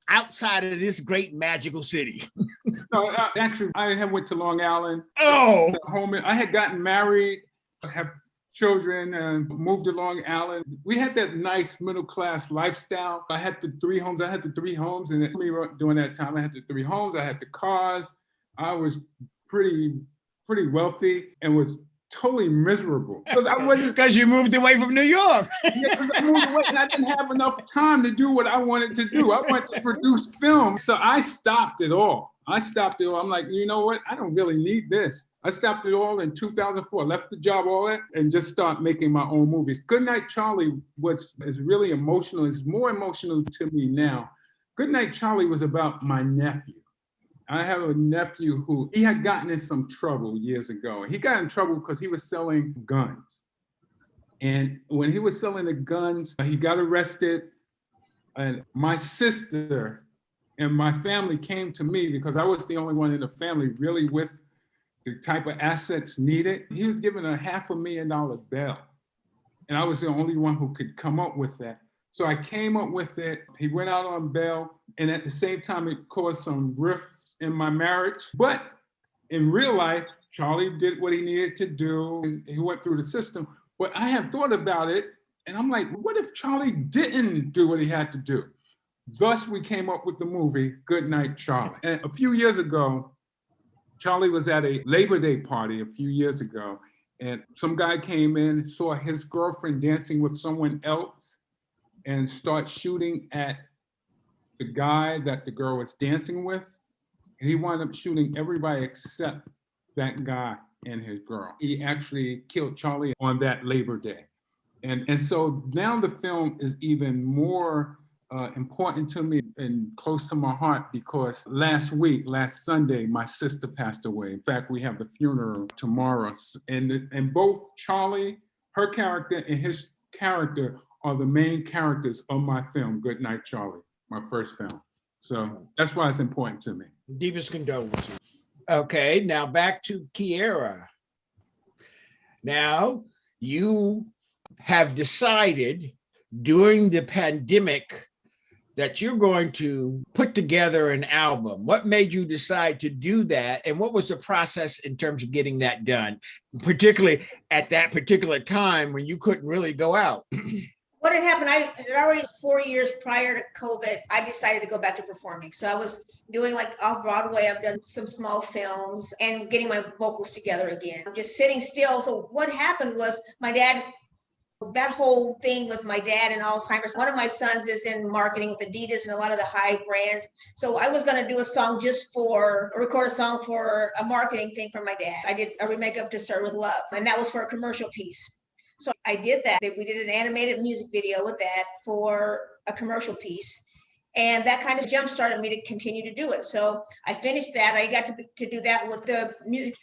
Speaker 2: outside of this great magical city?
Speaker 3: No, actually, I had went to Long Island.
Speaker 2: Oh!
Speaker 3: I had gotten married, have children, and moved to Long Island. We had that nice middle-class lifestyle. I had the three homes, and during that time, I had the three homes, I had the cars. I was pretty wealthy and was totally miserable.
Speaker 2: Because you moved away from New York.
Speaker 3: Yeah, because I moved away and I didn't have enough time to do what I wanted to do. I wanted to produce film. So I stopped it all. I'm like, you know what? I don't really need this. I stopped it all in 2004, left the job, all that, and just started making my own movies. Goodnight Charlie is really emotional. It's more emotional to me now. Goodnight Charlie was about my nephew. I have a nephew who, he had gotten in some trouble years ago. He got in trouble because he was selling guns. And when he was selling the guns, he got arrested. And my sister and my family came to me because I was the only one in the family really with the type of assets needed. He was given a $500,000 bail. And I was the only one who could come up with that. So I came up with it. He went out on bail. And at the same time, it caused some rifts in my marriage. But in real life, Charlie did what he needed to do. And he went through the system. But I have thought about it. And I'm like, what if Charlie didn't do what he had to do? Thus, we came up with the movie, Goodnight Charlie. And a few years ago, Charlie was at a Labor Day party a few years ago, and some guy came in, saw his girlfriend dancing with someone else, and start shooting at the guy that the girl was dancing with. And he wound up shooting everybody except that guy and his girl. He actually killed Charlie on that Labor Day. And so now the film is even more important to me and close to my heart because last Sunday, my sister passed away. In fact, we have the funeral tomorrow. And both Charlie, her character, and his character are the main characters of my film, Goodnight Charlie, my first film. So that's why it's important to me.
Speaker 2: Deepest condolences. Okay, now back to Keira. Now, you have decided during the pandemic that you're going to put together an album. What made you decide to do that? And what was the process in terms of getting that done, particularly at that particular time when you couldn't really go out?
Speaker 4: What had happened, I had already 4 years prior to COVID, I decided to go back to performing. So I was doing like off Broadway. I've done some small films and getting my vocals together again. I'm just sitting still. So what happened was my dad, that whole thing with my dad and Alzheimer's, one of my sons is in marketing with Adidas and a lot of the high brands. So I was going to do a song record a song for a marketing thing for my dad. I did a remake of To Serve With Love, and that was for a commercial piece. So I did that. We did an animated music video with that for a commercial piece. And that kind of jump-started me to continue to do it. So I finished that. I got to do that with the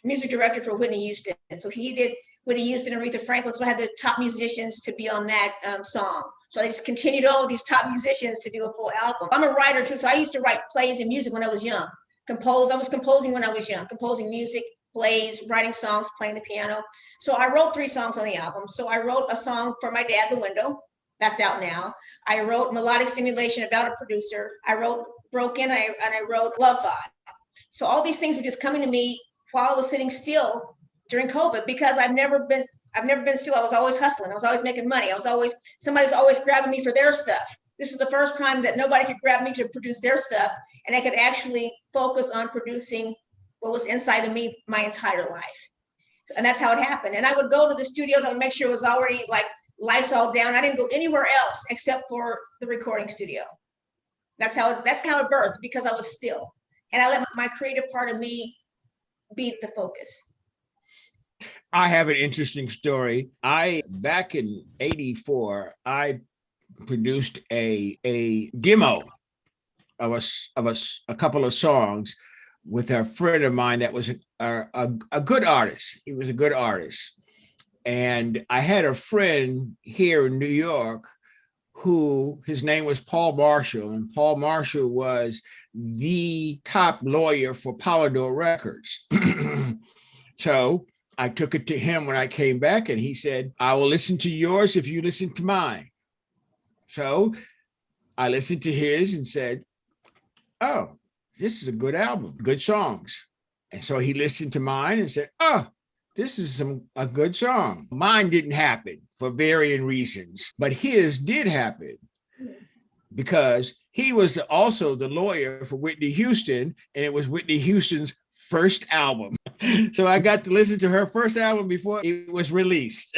Speaker 4: music director for Whitney Houston. So he did Whitney Houston and Aretha Franklin. So I had the top musicians to be on that song. So I just continued on with these top musicians to do a full album. I'm a writer too. So I used to write plays and music when I was young. I was composing when I was young, composing music, plays, writing songs, playing the piano. So I wrote 3 songs on the album. So I wrote a song for my dad, The Window. That's out now. I wrote Melodic Stimulation about a producer. I wrote Broken, and I wrote Love Vibe. So all these things were just coming to me while I was sitting still during COVID, because I've never been still. I was always hustling. I was always making money. Somebody's always grabbing me for their stuff. This is the first time that nobody could grab me to produce their stuff, and I could actually focus on producing what was inside of me my entire life. And that's how it happened. And I would go to the studios. I would make sure it was already like lights all down. I didn't go anywhere else except for the recording studio. That's how it birthed, because I was still. And I let my creative part of me be the focus.
Speaker 2: I have an interesting story. Back in '84, I produced a demo of a couple of songs with a friend of mine that was a good artist. He was a good artist. And I had a friend here in New York who, his name was Paul Marshall, and Paul Marshall was the top lawyer for Polydor Records. So I took it to him when I came back, and he said, I will listen to yours if you listen to mine. So I listened to his and said, oh, this is a good album, good songs. And so he listened to mine and said, oh, this is a good song. Mine didn't happen for varying reasons, but his did happen because he was also the lawyer for Whitney Houston, and it was Whitney Houston's first album. So I got to listen to her first album before it was released.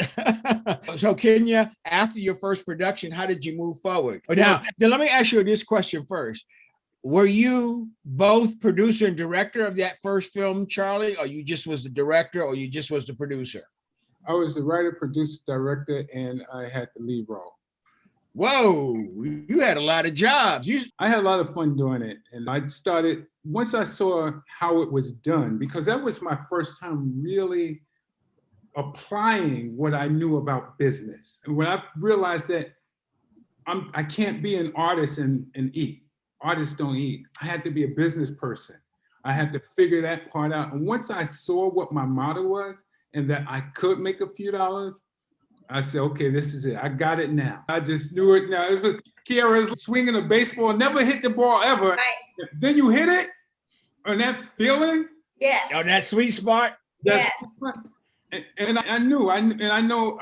Speaker 2: So Kenya, after your first production, how did you move forward? Now let me ask you this question first. Were you both producer and director of that first film, Charlie, or you just was the director, or you just was the producer?
Speaker 3: I was the writer, producer, director, and I had the lead role.
Speaker 2: Whoa, you had a lot of jobs.
Speaker 3: I had a lot of fun doing it. And I started, once I saw how it was done, because that was my first time really applying what I knew about business. And when I realized that I can't be an artist and eat. Artists don't eat. I had to be a business person. I had to figure that part out. And once I saw what my model was and that I could make a few dollars, I said, okay, this is it. I got it now. I just knew it now. It was Keira's swinging a baseball, never hit the ball ever. Right. Then you hit it, and that feeling.
Speaker 4: Yes.
Speaker 2: Oh, that sweet spot.
Speaker 4: Yes.
Speaker 3: And I know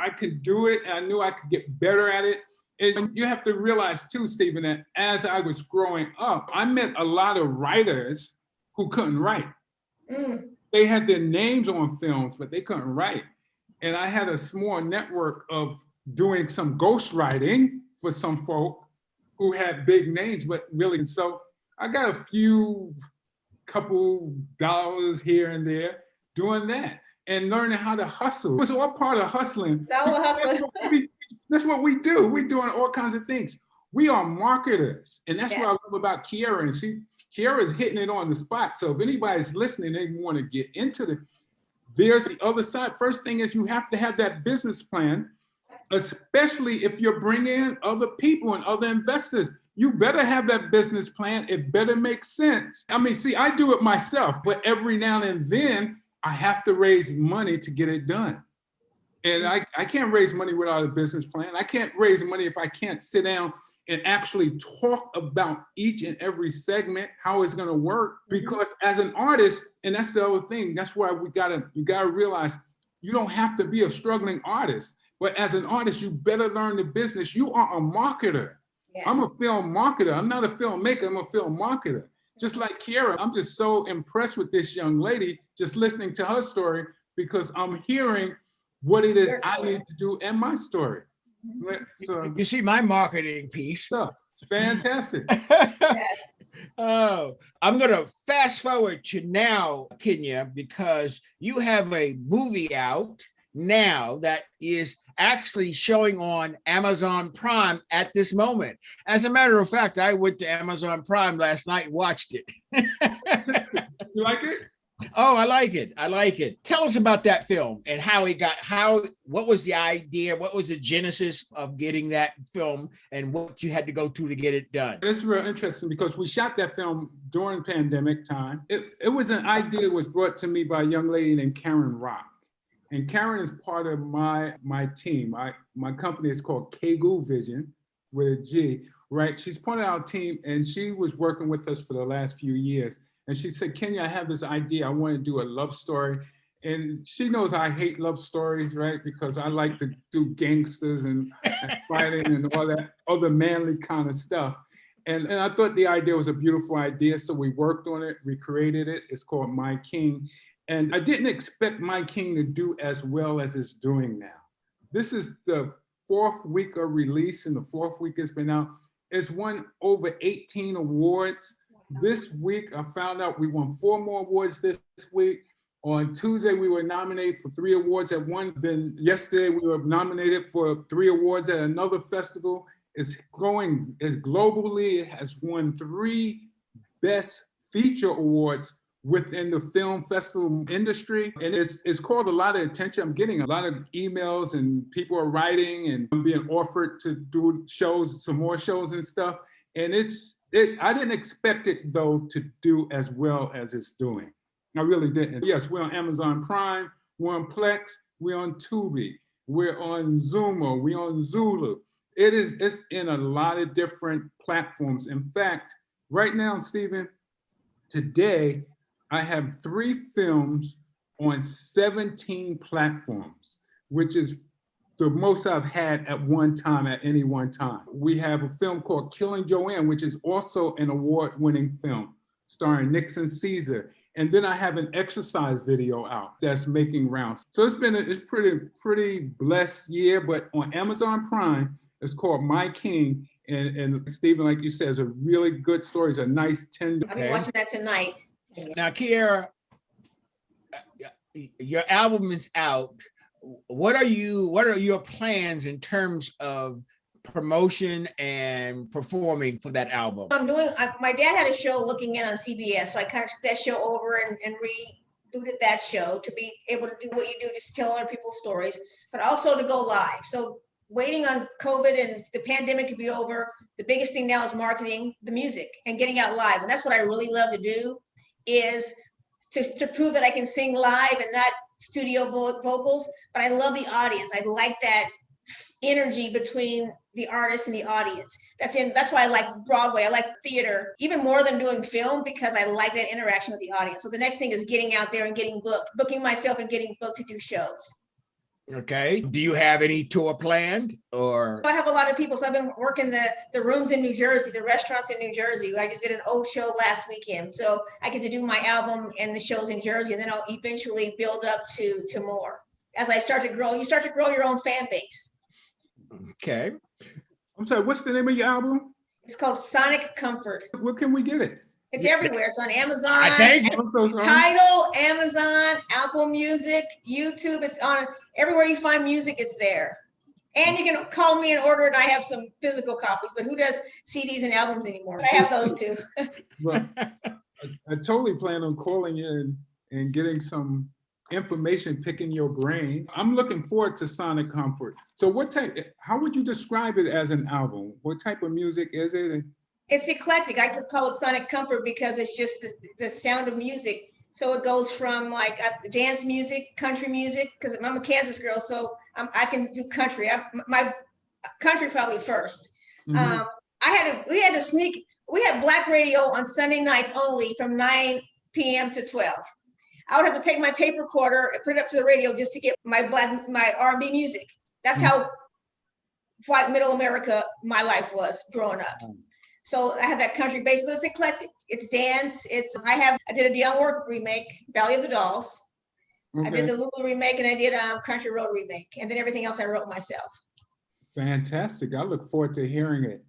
Speaker 3: I could do it. And I knew I could get better at it. And you have to realize too, Stephen, that as I was growing up, I met a lot of writers who couldn't write. They had their names on films, but they couldn't write. And I had a small network of doing some ghostwriting for some folk who had big names, but really, so I got a couple dollars here and there doing that and learning how to hustle. It was all part of hustling.
Speaker 4: It's all hustling.
Speaker 3: That's what we do. We're doing all kinds of things. We are marketers. And that's what I love about Keira. And Keira's hitting it on the spot. So if anybody's listening, they want to get into there's the other side. First thing is you have to have that business plan, especially if you're bringing in other people and other investors. You better have that business plan. It better make sense. I mean, see, I do it myself, but every now and then I have to raise money to get it done. And I can't raise money without a business plan. I can't raise money if I can't sit down and actually talk about each and every segment, how it's gonna work. Because as an artist, and that's the other thing, that's why you gotta realize you don't have to be a struggling artist. But as an artist, you better learn the business. You are a marketer. Yes. I'm a film marketer. I'm not a filmmaker, I'm a film marketer. Just like Keira, I'm just so impressed with this young lady, just listening to her story, because I'm hearing what it is I need to do and my story.
Speaker 2: So, you see my marketing piece.
Speaker 3: Fantastic.
Speaker 4: Yes.
Speaker 2: Oh, I'm going to fast forward to now, Kenya, because you have a movie out now that is actually showing on Amazon Prime at this moment. As a matter of fact, I went to Amazon Prime last night and watched it.
Speaker 3: You like it?
Speaker 2: Oh, I like it. I like it. Tell us about that film and what was the idea? What was the genesis of getting that film and what you had to go through to get it done?
Speaker 3: It's real interesting because we shot that film during pandemic time. It was an idea that was brought to me by a young lady named Karen Rock. And Karen is part of my team. My company is called Cagle Vision with a G, right? She's part of our team and she was working with us for the last few years. And she said, Kenya, I have this idea. I want to do a love story. And she knows I hate love stories, right? Because I like to do gangsters and fighting and all that other manly kind of stuff. And I thought the idea was a beautiful idea. So we worked on it, we created it. It's called My King. And I didn't expect My King to do as well as it's doing now. This is the 4th week of release and the 4th week it's been out. It's won over 18 awards. This week, I found out we won 4 more awards this week. On Tuesday, we were nominated for 3 awards at one. Then yesterday, we were nominated for 3 awards at another festival. It's globally. It has won 3 Best Feature Awards within the film festival industry. And it's called a lot of attention. I'm getting a lot of emails and people are writing and I'm being offered to do shows, some more shows and stuff. And I didn't expect it, though, to do as well as it's doing. I really didn't. Yes, we're on Amazon Prime, we're on Plex, we're on Tubi, we're on Zumo, we're on Zulu. It's in a lot of different platforms. In fact, right now, Stephen, today, I have 3 films on 17 platforms, which is the most I've had at one time, at any one time. We have a film called Killing Joanne, which is also an award-winning film starring Nixon Caesar. And then I have an exercise video out that's making rounds. So it's pretty blessed year, but on Amazon Prime, it's called My King. And Stephen, like you said, is a really good story. It's a nice, tender.
Speaker 4: I'll be watching that tonight.
Speaker 2: Now, Keira, your album is out. What are your plans in terms of promotion and performing for that album?
Speaker 4: My dad had a show Looking In on CBS, so I kind of took that show over and rebooted that show to be able to do what you do, just tell other people's stories, but also to go live. So waiting on COVID and the pandemic to be over, the biggest thing now is marketing the music and getting out live. And that's what I really love to do, is to prove that I can sing live and not studio vocals, but I love the audience. I like that energy between the artist and the audience. That's why I like Broadway. I like theater even more than doing film, because I like that interaction with the audience. So the next thing is getting out there and getting booking myself and getting booked to do shows.
Speaker 2: Okay. Do you have any tour planned, or?
Speaker 4: I have a lot of people. So I've been working the rooms in New Jersey, the restaurants in New Jersey. I just did an old show last weekend. So I get to do my album and the shows in Jersey, and then I'll eventually build up to more. As I start to grow, you start to grow your own fan base.
Speaker 2: Okay.
Speaker 3: I'm sorry, what's the name of your album?
Speaker 2: It's
Speaker 4: called Sonic Comfort.
Speaker 3: Where can we get it?
Speaker 4: It's everywhere. It's on Amazon.
Speaker 2: I think
Speaker 4: Tidal, Amazon, Apple Music, YouTube. It's on everywhere you find music. It's there. And you can call me and order it. I have some physical copies, but who does CDs and albums anymore? I have those too.
Speaker 3: Well, I totally plan on calling you and getting some information, picking your brain. I'm looking forward to Sonic Comfort. So how would you describe it as an album? What type of music is it?
Speaker 4: It's eclectic. I could call it Sonic Comfort because it's just the sound of music. So it goes from like dance music, country music, because I'm a Kansas girl. So I can do country. My country probably first.
Speaker 3: Mhm.
Speaker 4: We had black radio on Sunday nights only from 9 p.m. to 12. I would have to take my tape recorder and put it up to the radio just to get my R&B music. That's how white middle America my life was growing up. So I have that country base, but it's eclectic. It's dance. I did a Dionne Warwick remake, Valley of the Dolls.
Speaker 3: Okay.
Speaker 4: I did the Lulu remake, and I did Country Road remake, and then everything else I wrote myself.
Speaker 3: Fantastic. I look forward to hearing it.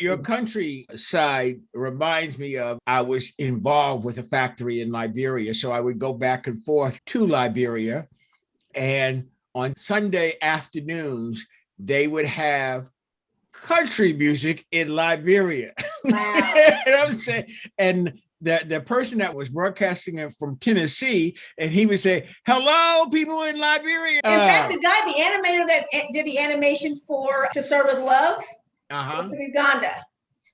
Speaker 2: Your country side reminds me of, I was involved with a factory in Liberia, so I would go back and forth to Liberia, and on Sunday afternoons they would have country music in Liberia.
Speaker 4: Wow.
Speaker 2: You know what I'm saying? And the person that was broadcasting it from Tennessee, and he would say, "Hello, people in Liberia."
Speaker 4: In fact, the animator that did the animation for To Serve With Love was from Uganda.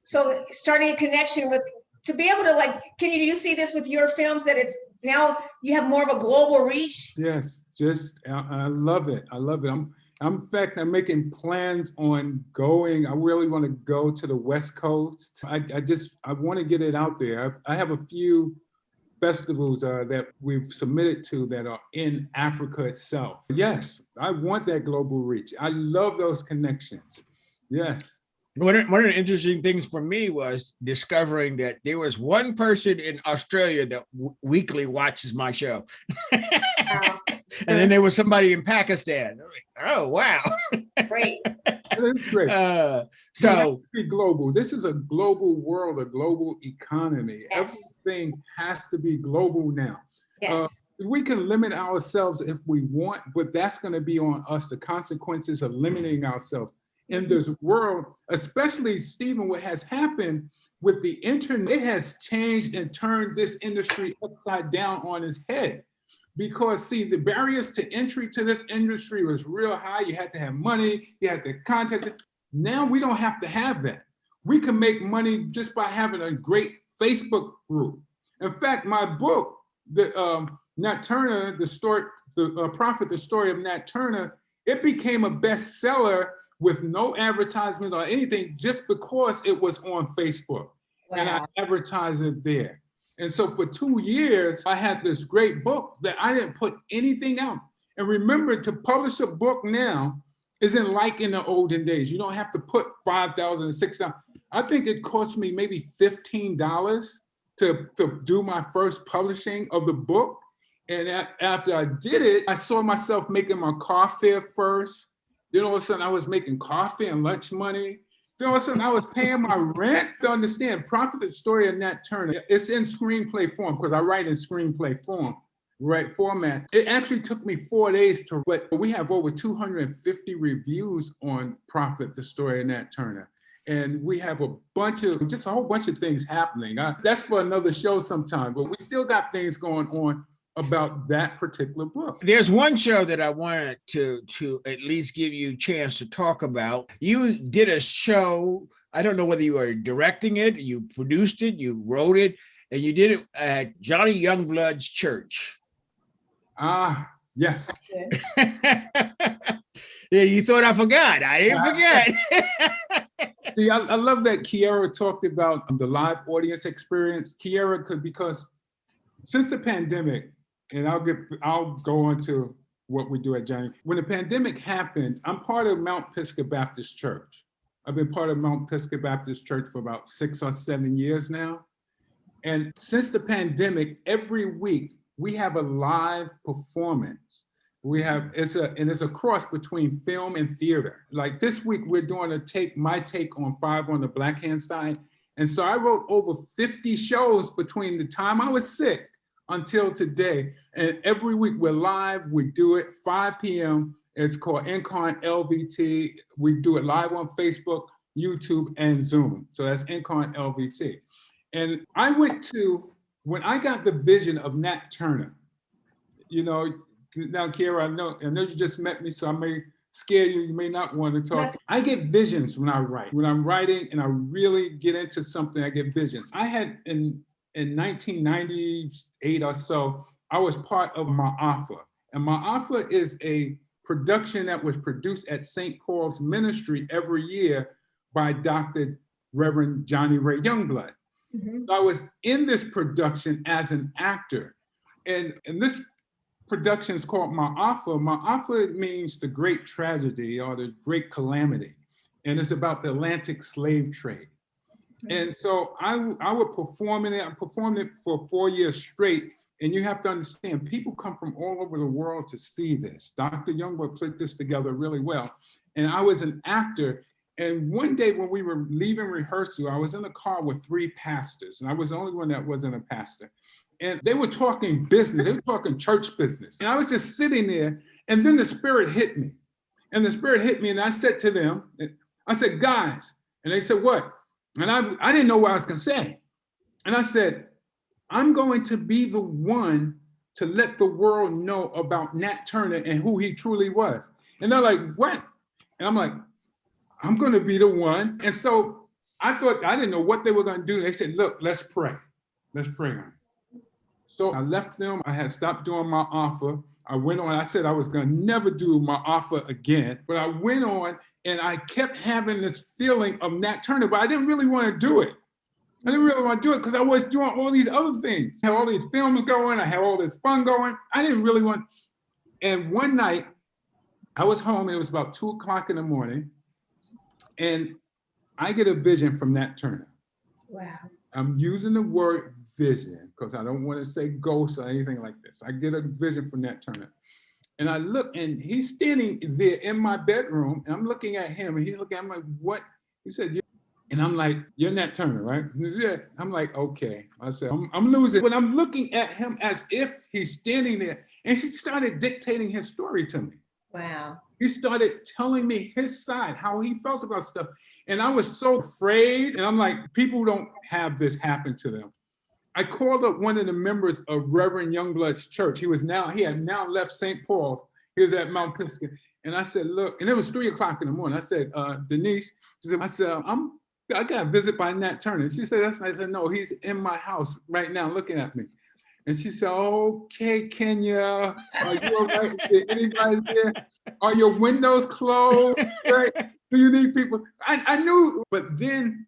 Speaker 4: So starting a connection to be able to do you see this with your films, that it's now you have more of a global reach?
Speaker 3: Yes, I love it. I love it. In fact, I'm making plans on going. I really want to go to the West Coast. I want to get it out there. I have a few festivals that we've submitted to that are in Africa itself. Yes, I want that global reach. I love those connections. Yes.
Speaker 2: One of the interesting things for me was discovering that there was one person in Australia that weekly watches my show. And then there was somebody in Pakistan. Oh, wow.
Speaker 4: Great.
Speaker 3: That's great. So be global. This is a global world, a global economy.
Speaker 4: Yes.
Speaker 3: Everything has to be global now.
Speaker 4: Yes.
Speaker 3: We can limit ourselves if we want, but that's going to be on us, the consequences of limiting ourselves in this world, especially, Stephen, what has happened with the internet. It has changed and turned this industry upside down on its head. Because, see, the barriers to entry to this industry was real high. You had to have money, you had to contact it. Now we don't have to have that. We can make money just by having a great Facebook group. In fact, my book, Nat Turner, the Prophet, the story of Nat Turner, it became a bestseller with no advertisement or anything, just because it was on Facebook. Wow. And I advertised it there. And so for 2 years, I had this great book that I didn't put anything out. And remember, to publish a book now isn't like in the olden days. You don't have to put $5,000 or $6,000. I think it cost me maybe $15 to do my first publishing of the book. And after I did it, I saw myself making my car fare first. Then all of a sudden I was making coffee and lunch money. Then all of a sudden I was paying my rent. To understand, Prophet, the story of Nat Turner, it's in screenplay form, because I write in screenplay format. It actually took me 4 days but we have over 250 reviews on Prophet, the story of Nat Turner. And we have a whole bunch of things happening. That's for another show sometime, but we still got things going on about that particular book.
Speaker 2: There's one show that I wanted to at least give you a chance to talk about. You did a show, I don't know whether you were directing it, you produced it, you wrote it, and you did it at Johnny Youngblood's church.
Speaker 3: Yes.
Speaker 2: Yeah, you thought I forgot. I didn't forget.
Speaker 3: See, I love that Keira talked about the live audience experience. Keira because since the pandemic, and I'll go on to what we do at Johnny. When the pandemic happened, I'm part of Mount Pisgah Baptist Church. I've been part of Mount Pisgah Baptist Church for about 6 or 7 years now. And since the pandemic, every week we have a live performance. It's a cross between film and theater. Like this week, we're doing my take on 5 on the Black Hand Side. And so I wrote over 50 shows between the time I was sick until today. And every week we're live, we do it 5 p.m. It's called Incon LVT. We do it live on Facebook, YouTube, and Zoom. So that's Incon LVT. And when I got the vision of Nat Turner, now, Keira, I know you just met me, so I may scare you. You may not want to talk. Yes. I get visions when I write. When I'm writing and I really get into something, I get visions. I had in 1998 or so, I was part of Ma'afa. And Ma'afa is a production that was produced at St. Paul's Ministry every year by Dr. Reverend Johnny Ray Youngblood.
Speaker 4: Mhm.
Speaker 3: So I was in this production as an actor. And this production is called Ma'afa. Ma'afa means the great tragedy or the great calamity. And it's about the Atlantic slave trade. And so I would perform in it. I performed it for 4 years straight. And you have to understand, people come from all over the world to see this. Dr. Youngblood put this together really well. And I was an actor. And one day when we were leaving rehearsal, I was in a car with 3 pastors, and I was the only one that wasn't a pastor. And they were talking business, they were talking church business. And I was just sitting there, and then the Spirit hit me. And the Spirit hit me, and I said to them, I said, guys, and they said, what? And I didn't know what I was gonna say. And I said, I'm going to be the one to let the world know about Nat Turner and who he truly was. And they're like, what? And I'm like, I'm going to be the one. And so I thought, I didn't know what they were going to do. They said, look, let's pray. Let's pray. So I left them. I had stopped doing Ma'afa. I went on. I said I was going to never do Ma'afa again. But I went on and I kept having this feeling of Nat Turner, but I didn't really want to do it. I didn't really want to do it because I was doing all these other things. I had all these films going. I had all this fun going. I didn't really want. And one night I was home. It was about 2 o'clock in the morning. And I get a vision from Nat Turner.
Speaker 4: Wow.
Speaker 3: I'm using the word vision because I don't want to say ghost or anything like this. I get a vision from Nat Turner. And I look, and he's standing there in my bedroom, and I'm looking at him, and he's looking at me, I'm like, what? He said, and I'm like, you're Nat Turner, right? He said, yeah. I'm like, okay. I said, I'm losing. But I'm looking at him as if he's standing there, and he started dictating his story to me.
Speaker 4: Wow.
Speaker 3: He started telling me his side, how he felt about stuff. And I was so afraid. And I'm like, people don't have this happen to them. I called up one of the members of Reverend Youngblood's church. He had now left St. Paul's. He was at Mount Pisgah. And I said, look, and it was 3 o'clock in the morning. I said, Denise, I got a visit by Nat Turner. She said, that's nice. I said, no, he's in my house right now looking at me. And she said, okay, Kenya, are you all right? Is there anybody there? Are your windows closed? Right? Do you need people? I knew, but then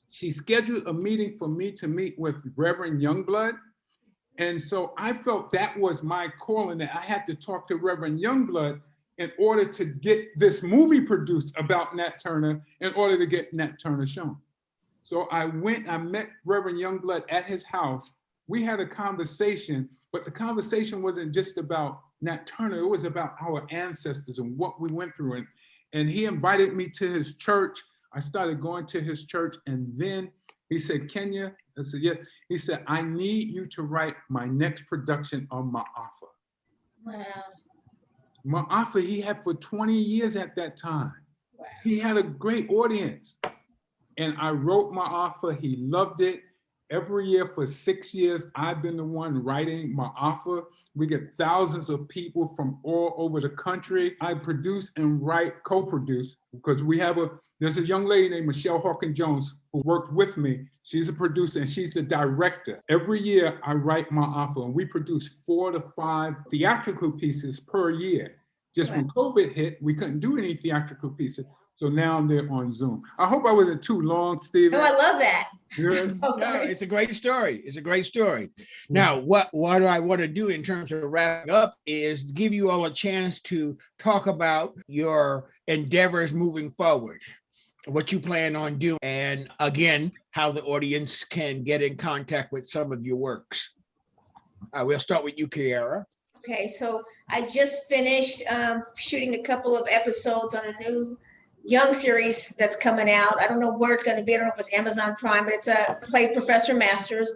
Speaker 3: she scheduled a meeting for me to meet with Reverend Youngblood. And so I felt that was my calling, that I had to talk to Reverend Youngblood in order to get this movie produced about Nat Turner, in order to get Nat Turner shown. So I met Reverend Youngblood at his house. We had a conversation, but the conversation wasn't just about Nat Turner. It was about our ancestors and what we went through. And he invited me to his church. I started going to his church. And then he said, Kenya, I said, yeah. He said, I need you to write my next production on Ma'afa.
Speaker 4: Wow.
Speaker 3: Ma'afa, he had for 20 years at that time.
Speaker 4: Wow.
Speaker 3: He had a great audience. And I wrote Ma'afa. He loved it. Every year for 6 years, I've been the one writing Ma'afa. We get thousands of people from all over the country. I produce and write, co-produce, because there's a young lady named Michelle Hawkins-Jones who worked with me. She's a producer and she's the director. Every year I write Ma'afa, and we produce 4 to 5 theatrical pieces per year. Just when COVID hit, we couldn't do any theatrical pieces. So now they're on Zoom. I hope I wasn't too long, Stephen.
Speaker 4: No, I love that.
Speaker 3: Yeah.
Speaker 4: Oh,
Speaker 2: No,
Speaker 4: sorry.
Speaker 2: it's a great story. It's a great story. Now, what I want to do in terms of wrapping up is give you all a chance to talk about your endeavors moving forward, what you plan on doing, and again, how the audience can get in contact with some of your works. We'll start with you, Keira.
Speaker 4: Okay, so I just finished shooting a couple of episodes on a new Young series that's coming out. I don't know where it's going to be. I don't know if it's Amazon Prime, but it's a play Professor Masters.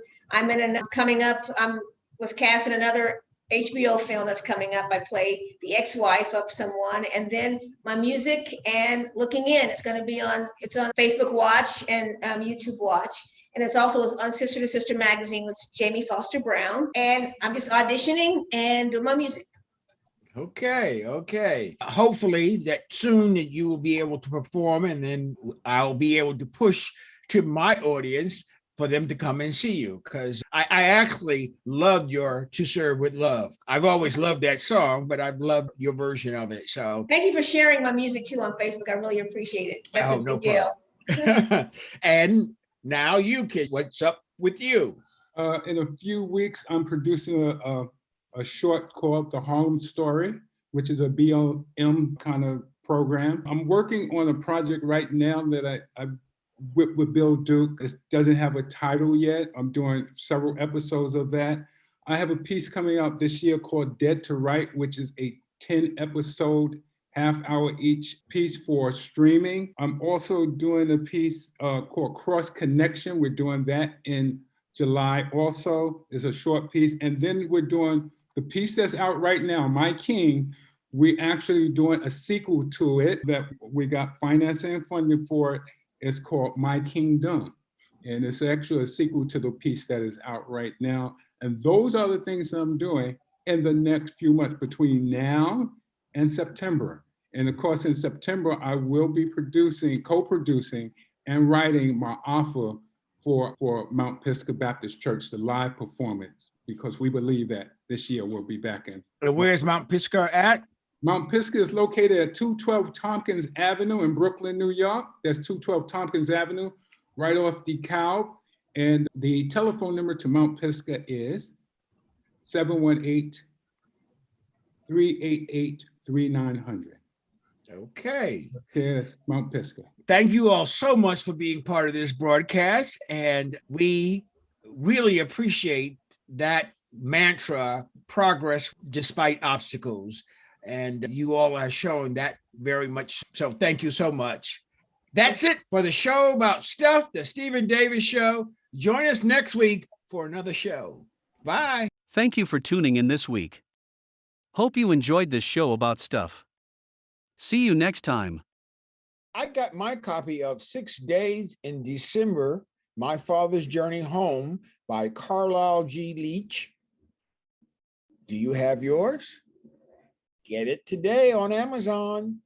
Speaker 4: Was cast in another HBO film that's coming up. I play the ex-wife of someone, and then my music and Looking In. It's on Facebook Watch and YouTube Watch. And it's also on Sister to Sister magazine with Jamie Foster Brown. And I'm just auditioning and doing my music.
Speaker 2: Okay. Hopefully that soon that you will be able to perform, and then I'll be able to push to my audience for them to come and see you, because I actually loved your To Serve with Love. I've always loved that song, but I've loved your version of it. So
Speaker 4: Thank you for sharing my music too on Facebook. I really appreciate it. That's a big deal.
Speaker 2: And now you, kid, what's up with you?
Speaker 3: In a few weeks, I'm producing a short called The Harlem Story, which is a BLM kind of program. I'm working on a project right now that I with Bill Duke. It doesn't have a title yet. I'm doing several episodes of that. I have a piece coming out this year called Dead to Right, which is a 10-episode, half-hour each piece for streaming. I'm also doing a piece called Cross Connection. We're doing that in July also. It's a short piece. And then we're doing the piece that's out right now, My King. We're actually doing a sequel to it that we got financing and funding for it. It's called My Kingdom. And it's actually a sequel to the piece that is out right now. And those are the things that I'm doing in the next few months between now and September. And of course, in September, I will be co-producing and writing my offer for Mount Pisgah Baptist Church, the live performance, because we believe that this year we'll be back in.
Speaker 2: And where's Mount Pisgah at?
Speaker 3: Mount Pisgah is located at 212 Tompkins Avenue in Brooklyn, New York. That's 212 Tompkins Avenue, right off DeKalb. And the telephone number to Mount Pisgah is 718-388-3900.
Speaker 2: Okay.
Speaker 3: Yes, Mount Pisgah.
Speaker 2: Thank you all so much for being part of this broadcast. And we really appreciate that mantra, progress despite obstacles. And you all are showing that very much. So thank you so much. That's it for the show about stuff, the Stephen Davis Show. Join us next week for another show. Bye.
Speaker 1: Thank you for tuning in this week. Hope you enjoyed this show about stuff. See you next time.
Speaker 2: I got my copy of 6 Days in December, My Father's Journey Home by Carlisle G. Leach. Do you have yours? Get it today on Amazon.